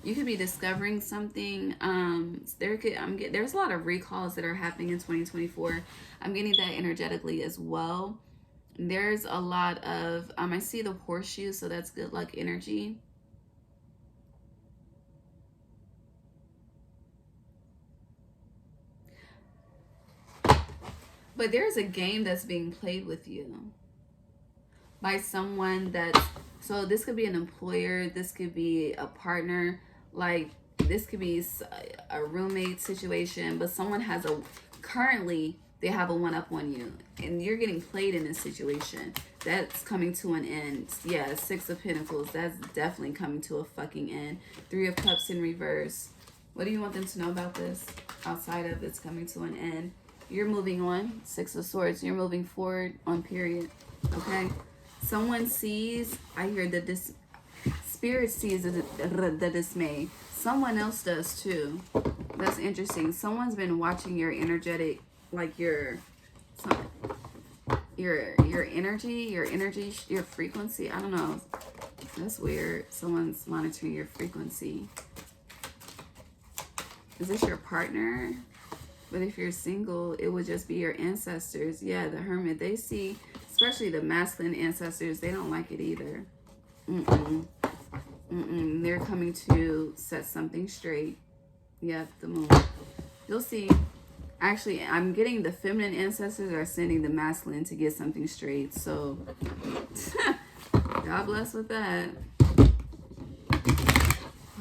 You could be discovering something. There's a lot of recalls that are happening in 2024. I'm getting that energetically as well. There's a lot of, I see the horseshoe, so that's good luck energy. But there's a game that's being played with you by someone that's, so this could be an employer, this could be a partner, like this could be a roommate situation, but someone has currently they have a one-up on you and you're getting played in this situation. That's coming to an end. Yeah, Six of Pentacles, that's definitely coming to a fucking end. Three of Cups in reverse. What do you want them to know about this outside of it's coming to an end? You're moving on. Six of Swords, you're moving forward on period. Okay, someone sees, I hear that this Spirit sees the dismay. Someone else does too. That's interesting. Someone's been watching your energetic, like your energy, your frequency. I don't know. That's weird. Someone's monitoring your frequency. Is this your partner? But if you're single, it would just be your ancestors. Yeah, the Hermit. They see, especially the masculine ancestors, they don't like it either. They're coming to set something straight. Yeah, the Moon. You'll see. Actually, I'm getting the feminine ancestors are sending the masculine to get something straight. So, God bless with that.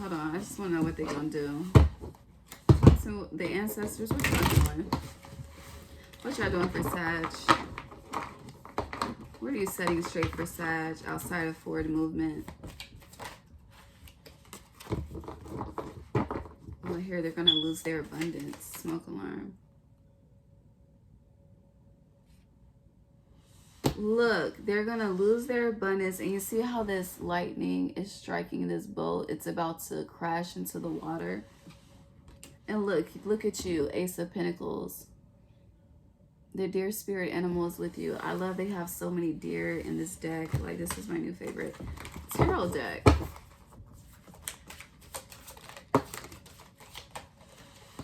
Hold on. I just want to know what they're going to do. So, the ancestors, what y'all doing? What y'all doing for Sag? What are you setting straight for Sag outside of forward movement? Well, here they're going to lose their abundance. Smoke alarm. Look, they're going to lose their abundance. And you see how this lightning is striking this boat? It's about to crash into the water. And look at you, Ace of Pentacles. The deer spirit animal is with you. I love they have so many deer in this deck. Like, this is my new favorite tarot deck.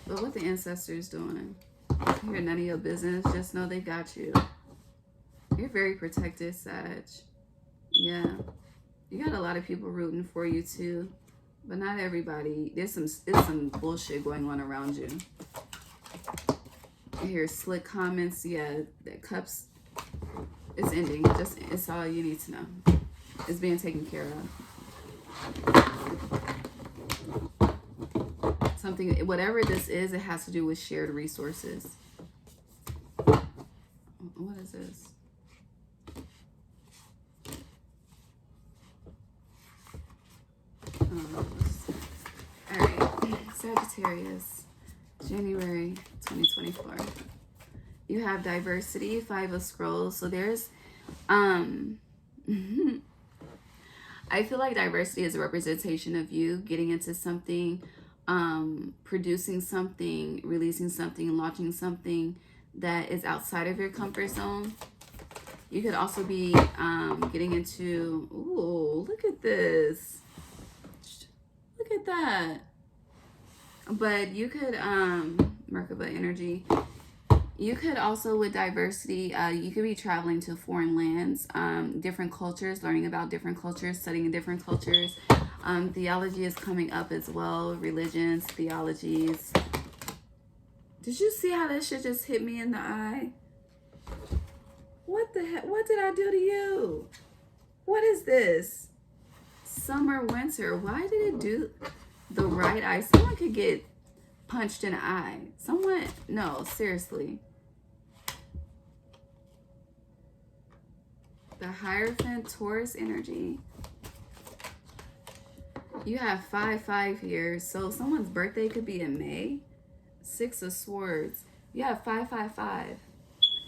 But what the ancestors doing? You're none of your business. Just know they got you. You're very protected, Sag. Yeah. You got a lot of people rooting for you too. But not everybody. There's some bullshit going on around you. I hear slick comments. Yeah, the cups. It's ending. It's all you need to know. It's being taken care of. Something, whatever this is, it has to do with shared resources. What is this? All right, Sagittarius, January 2024. You have diversity, 5 of scrolls. So there's, I feel like diversity is a representation of you getting into something, producing something, releasing something, launching something that is outside of your comfort zone. You could also be getting into, ooh, look at this. Look at that. But you could, Merkaba energy. You could also, with diversity, you could be traveling to foreign lands, different cultures, learning about different cultures, studying different cultures. Theology is coming up as well. Religions, theologies. Did you see how that shit just hit me in the eye? What the heck? What did I do to you? What is this? Summer, winter. Why did it do the right eye? Someone could get punched in the eye. Someone, no, seriously. The Hierophant, Taurus energy. You have 5/5 here. So someone's birthday could be in May. 6 of Swords. You have 5/5/5.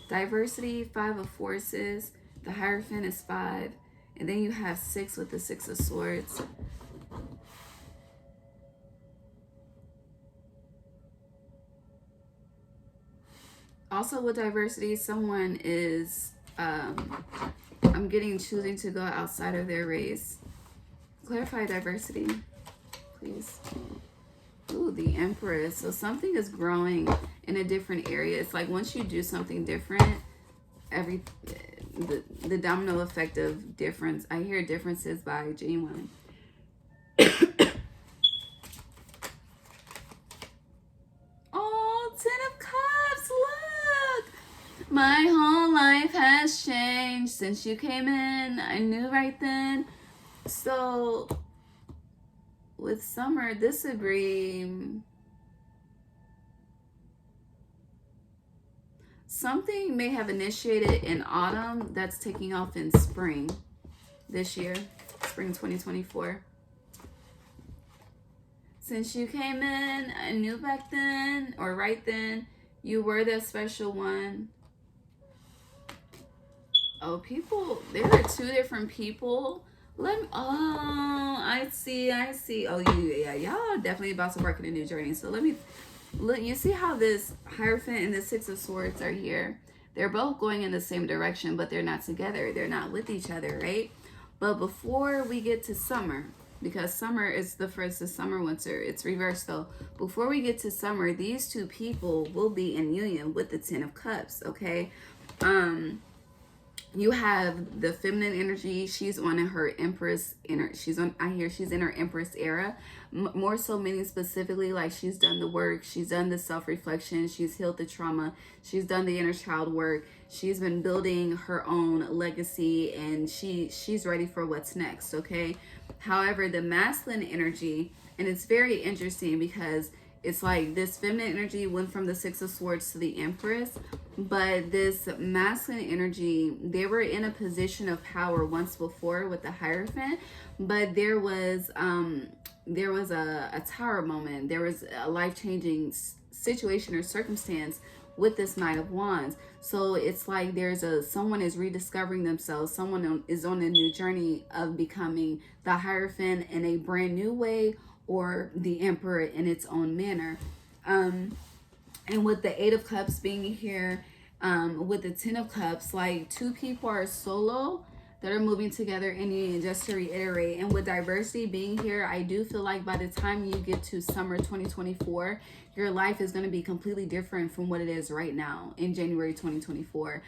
Diversity, 5 of Forces. The Hierophant is 5. And then you have 6 with the 6 of Swords. Also with diversity, someone is, I'm getting choosing to go outside of their race. Clarify diversity, please. Ooh, the Empress. So something is growing in a different area. It's like once you do something different, the domino effect of difference. I hear differences by Genuine. Oh, 10 of Cups, look! My whole life has changed since you came in. I knew right then. So, with Summer, this agree. Something may have initiated in autumn that's taking off in spring this year, spring 2024. Since you came in, I knew back then, or right then, you were that special one. Oh, people, there are 2 different people. Let me, oh, I see. Oh, yeah, y'all definitely about to work in a new journey. So let me, look, you see how this Hierophant and the 6 of Swords are here? They're both going in the same direction, but they're not together. They're not with each other, right? But before we get to summer, because summer is the first of summer, winter, it's reversed though. Before we get to summer, these two people will be in union with the Ten of Cups, okay? You have the feminine energy. She's on her Empress I hear she's in her Empress era. More so meaning specifically like she's done the work, she's done the self-reflection, she's healed the trauma, she's done the inner child work, she's been building her own legacy, and she's ready for what's next, okay? However, the masculine energy, and it's very interesting because it's like this feminine energy went from the Six of Swords to the Empress, but this masculine energy, they were in a position of power once before with the Hierophant, but there was a tower moment. There was a life-changing situation or circumstance with this Knight of Wands. So it's like someone is rediscovering themselves. Someone is on a new journey of becoming the Hierophant in a brand new way, or the Emperor in its own manner. And with the Eight of Cups being here, with the Ten of Cups, like two people are solo that are moving together in union, just to reiterate. And with diversity being here, I do feel like by the time you get to summer 2024, your life is going to be completely different from what it is right now in January 2024.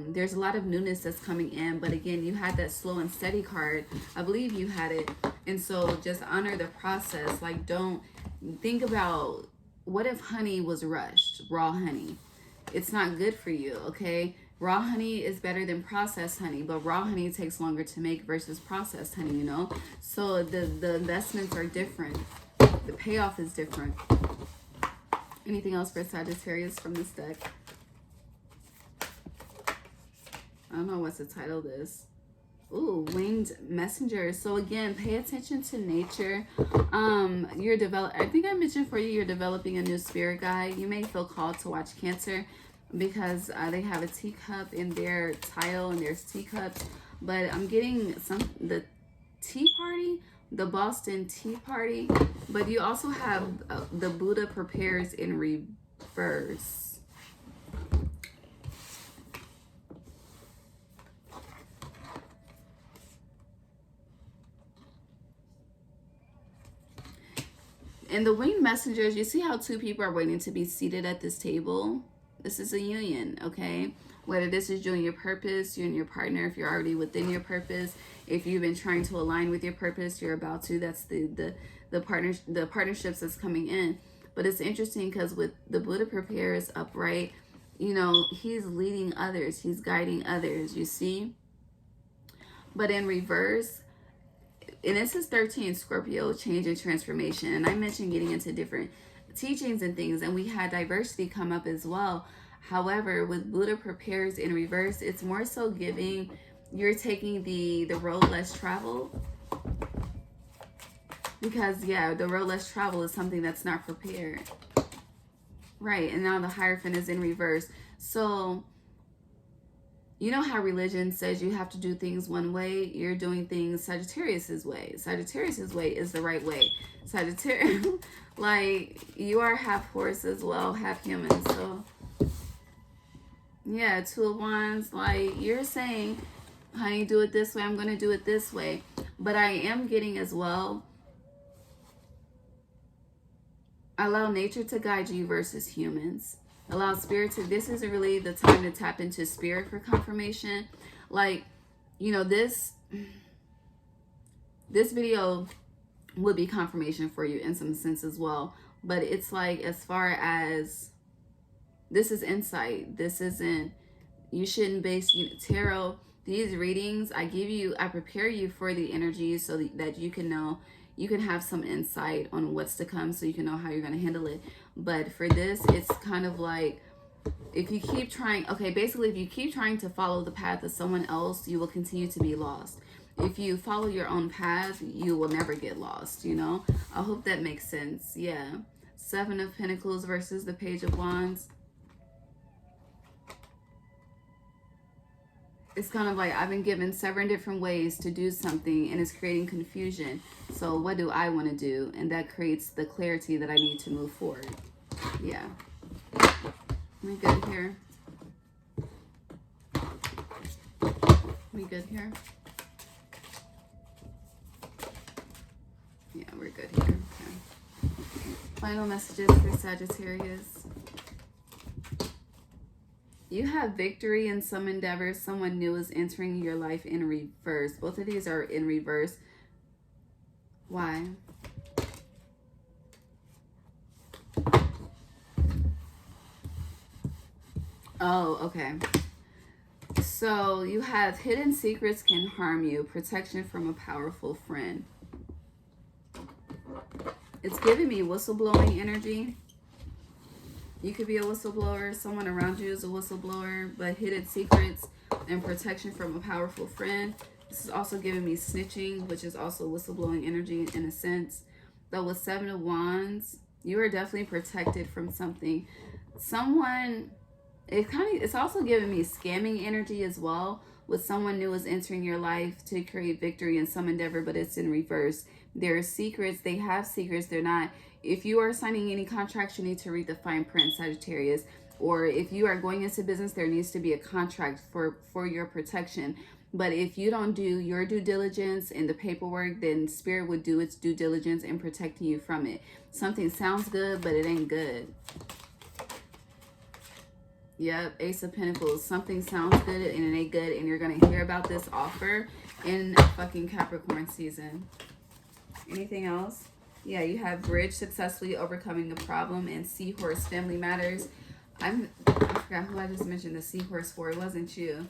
There's a lot of newness that's coming in, but again, you had that slow and steady card. I believe you had it. And so just honor the process. Like, don't think about, what if honey was rushed, raw honey? It's not good for you, okay? Raw honey is better than processed honey, but raw honey takes longer to make versus processed honey, you know? So the investments are different. The payoff is different. Anything else for Sagittarius from this deck? I don't know what's the title of this. Ooh, winged messenger. So again, pay attention to nature. I think I mentioned for you, you're developing a new spirit guide. You may feel called to watch Cancer because they have a teacup in their title, and there's teacups. But I'm getting the tea party, the Boston Tea Party. But you also have the Buddha prepares in reverse. And the winged messengers, you see how two people are waiting to be seated at this table? This is a union, okay? Whether this is you and your purpose, you and your partner, if you're already within your purpose, if you've been trying to align with your purpose, you're about to. That's the partnerships that's coming in. But it's interesting because with the Buddha prepares upright, you know, he's leading others, he's guiding others, you see? But in reverse, and this is 13, Scorpio, change and transformation. And I mentioned getting into different teachings and things, and we had diversity come up as well. However, with Buddha prepares in reverse, it's more so giving, you're taking the road less traveled. Because, yeah, the road less traveled is something that's not prepared. Right, and now the Hierophant is in reverse. So, you know how religion says you have to do things one way? You're doing things Sagittarius's way. Sagittarius's way is the right way. Sagittarius, like, you are half horse as well, half human. So, yeah, Two of Wands, like, you're saying, honey, do it this way. I'm going to do it this way. But I am getting as well, allow nature to guide you versus humans. Allow spirit to, this isn't really the time to tap into spirit for confirmation. Like, you know, this video would be confirmation for you in some sense as well. But it's like, as far as, this is insight. This isn't, you shouldn't base, tarot, these readings, I prepare you for the energies so that you can know, you can have some insight on what's to come so you can know how you're going to handle it. But for this, it's kind of like, if you keep trying, okay, basically, if you keep trying to follow the path of someone else, you will continue to be lost. If you follow your own path, you will never get lost, you know? I hope that makes sense. Yeah. Seven of Pentacles versus the Page of Wands. It's kind of like, I've been given 7 different ways to do something, and it's creating confusion. So what do I want to do? And that creates the clarity that I need to move forward. Yeah. We good here? We good here? Final messages for Sagittarius. You have victory in some endeavors. Someone new is entering your life in reverse. Both of these are in reverse. Why? Oh, okay. So you have hidden secrets can harm you. Protection from a powerful friend. It's giving me whistleblowing energy. You could be a whistleblower. Someone around you is a whistleblower. But hidden secrets and protection from a powerful friend. This is also giving me snitching, which is also whistleblowing energy in a sense. Though with 7 of Wands, you are definitely protected from something. Someone, it's also giving me scamming energy as well. With someone new is entering your life to create victory in some endeavor, but it's in reverse. There are secrets. They have secrets. They're not. If you are signing any contracts, you need to read the fine print, Sagittarius. Or if you are going into business, there needs to be a contract for your protection. But if you don't do your due diligence in the paperwork, then Spirit would do its due diligence in protecting you from it. Something sounds good, but it ain't good. Yep, Ace of Pentacles. Something sounds good and it ain't good. And you're going to hear about this offer in fucking Capricorn season. Anything else? Yeah, you have bridge, successfully overcoming the problem, and seahorse, family matters. I forgot who I just mentioned the seahorse for. It wasn't you.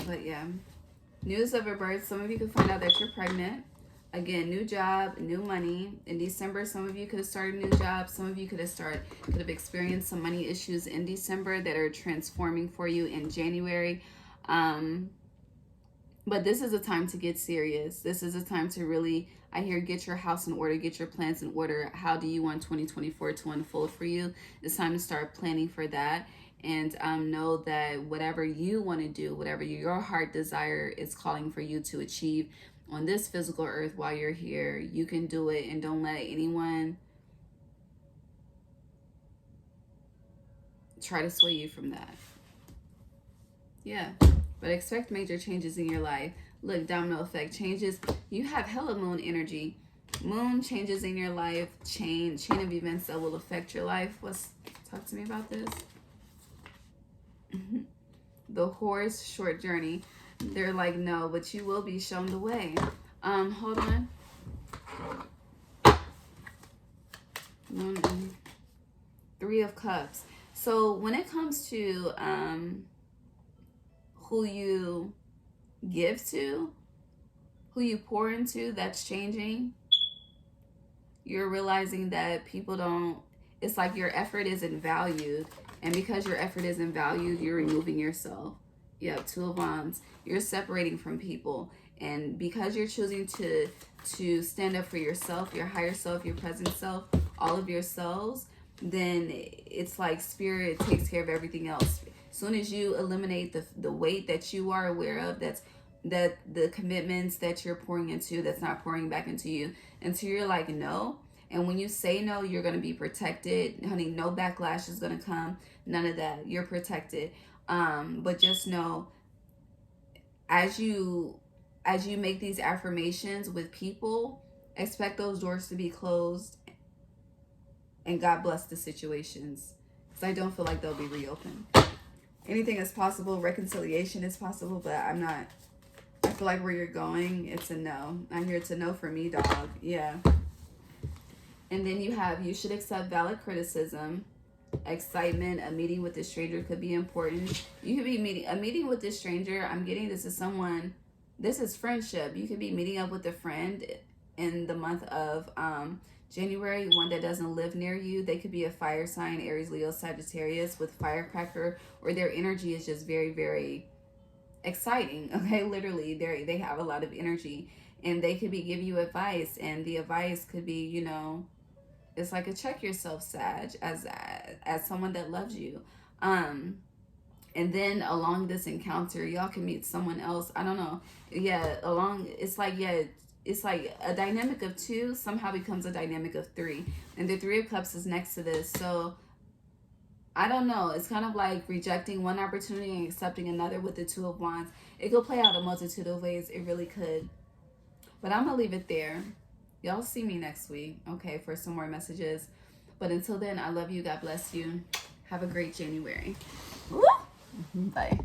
But yeah. News of a birth. Some of you could find out that you're pregnant. Again, new job, new money. In December, some of you could have started a new job. Some of you could have experienced some money issues in December that are transforming for you in January. But this is a time to get serious. This is a time to really, I hear, get your house in order, get your plans in order. How do you want 2024 to unfold for you? It's time to start planning for that. And know that whatever you want to do, whatever your heart desire is calling for you to achieve on this physical earth while you're here, you can do it. And don't let anyone try to sway you from that. Yeah. But expect major changes in your life. Look, domino effect changes. You have hella moon energy. Moon changes in your life. Chain of events that will affect your life. Talk to me about this. The horse, short journey. They're like, no, but you will be shown the way. Hold on. Three of Cups. So when it comes to who you give to, who you pour into, that's changing. You're realizing that people don't, it's like your effort isn't valued. And because your effort isn't valued, you're removing yourself. You have 2 of Wands. You're separating from people. And because you're choosing to stand up for yourself, your higher self, your present self, all of yourselves, then it's like Spirit takes care of everything else. As soon as you eliminate the weight that you are aware of, that the commitments that you're pouring into, that's not pouring back into you, until you're like, no. And when you say no, you're going to be protected. Honey, no backlash is going to come. None of that. You're protected. But just know, as you make these affirmations with people, expect those doors to be closed. And God bless the situations. Because I don't feel like they'll be reopened. Anything is possible. Reconciliation is possible. But I'm not. I feel like where you're going, it's a no. I'm here to no for me, dog. Yeah. And then you have, you should accept valid criticism. Excitement. A meeting with a stranger could be important. You could be a meeting with this stranger. I'm getting this is someone. This is friendship. You could be meeting up with a friend in the month of January, one that doesn't live near you. They could be a fire sign, Aries, Leo, Sagittarius with firecracker, or their energy is just very, very exciting. Okay, literally, they have a lot of energy, and they could be giving you advice, and the advice could be, you know, it's like a check yourself, Sag, as someone that loves you. And then along this encounter, y'all can meet someone else. I don't know. Yeah, it's like a dynamic of 2 somehow becomes a dynamic of 3. And the 3 of Cups is next to this. So I don't know. It's kind of like rejecting one opportunity and accepting another with the 2 of Wands. It could play out a multitude of ways. It really could. But I'm going to leave it there. Y'all see me next week, okay, for some more messages. But until then, I love you. God bless you. Have a great January. Bye.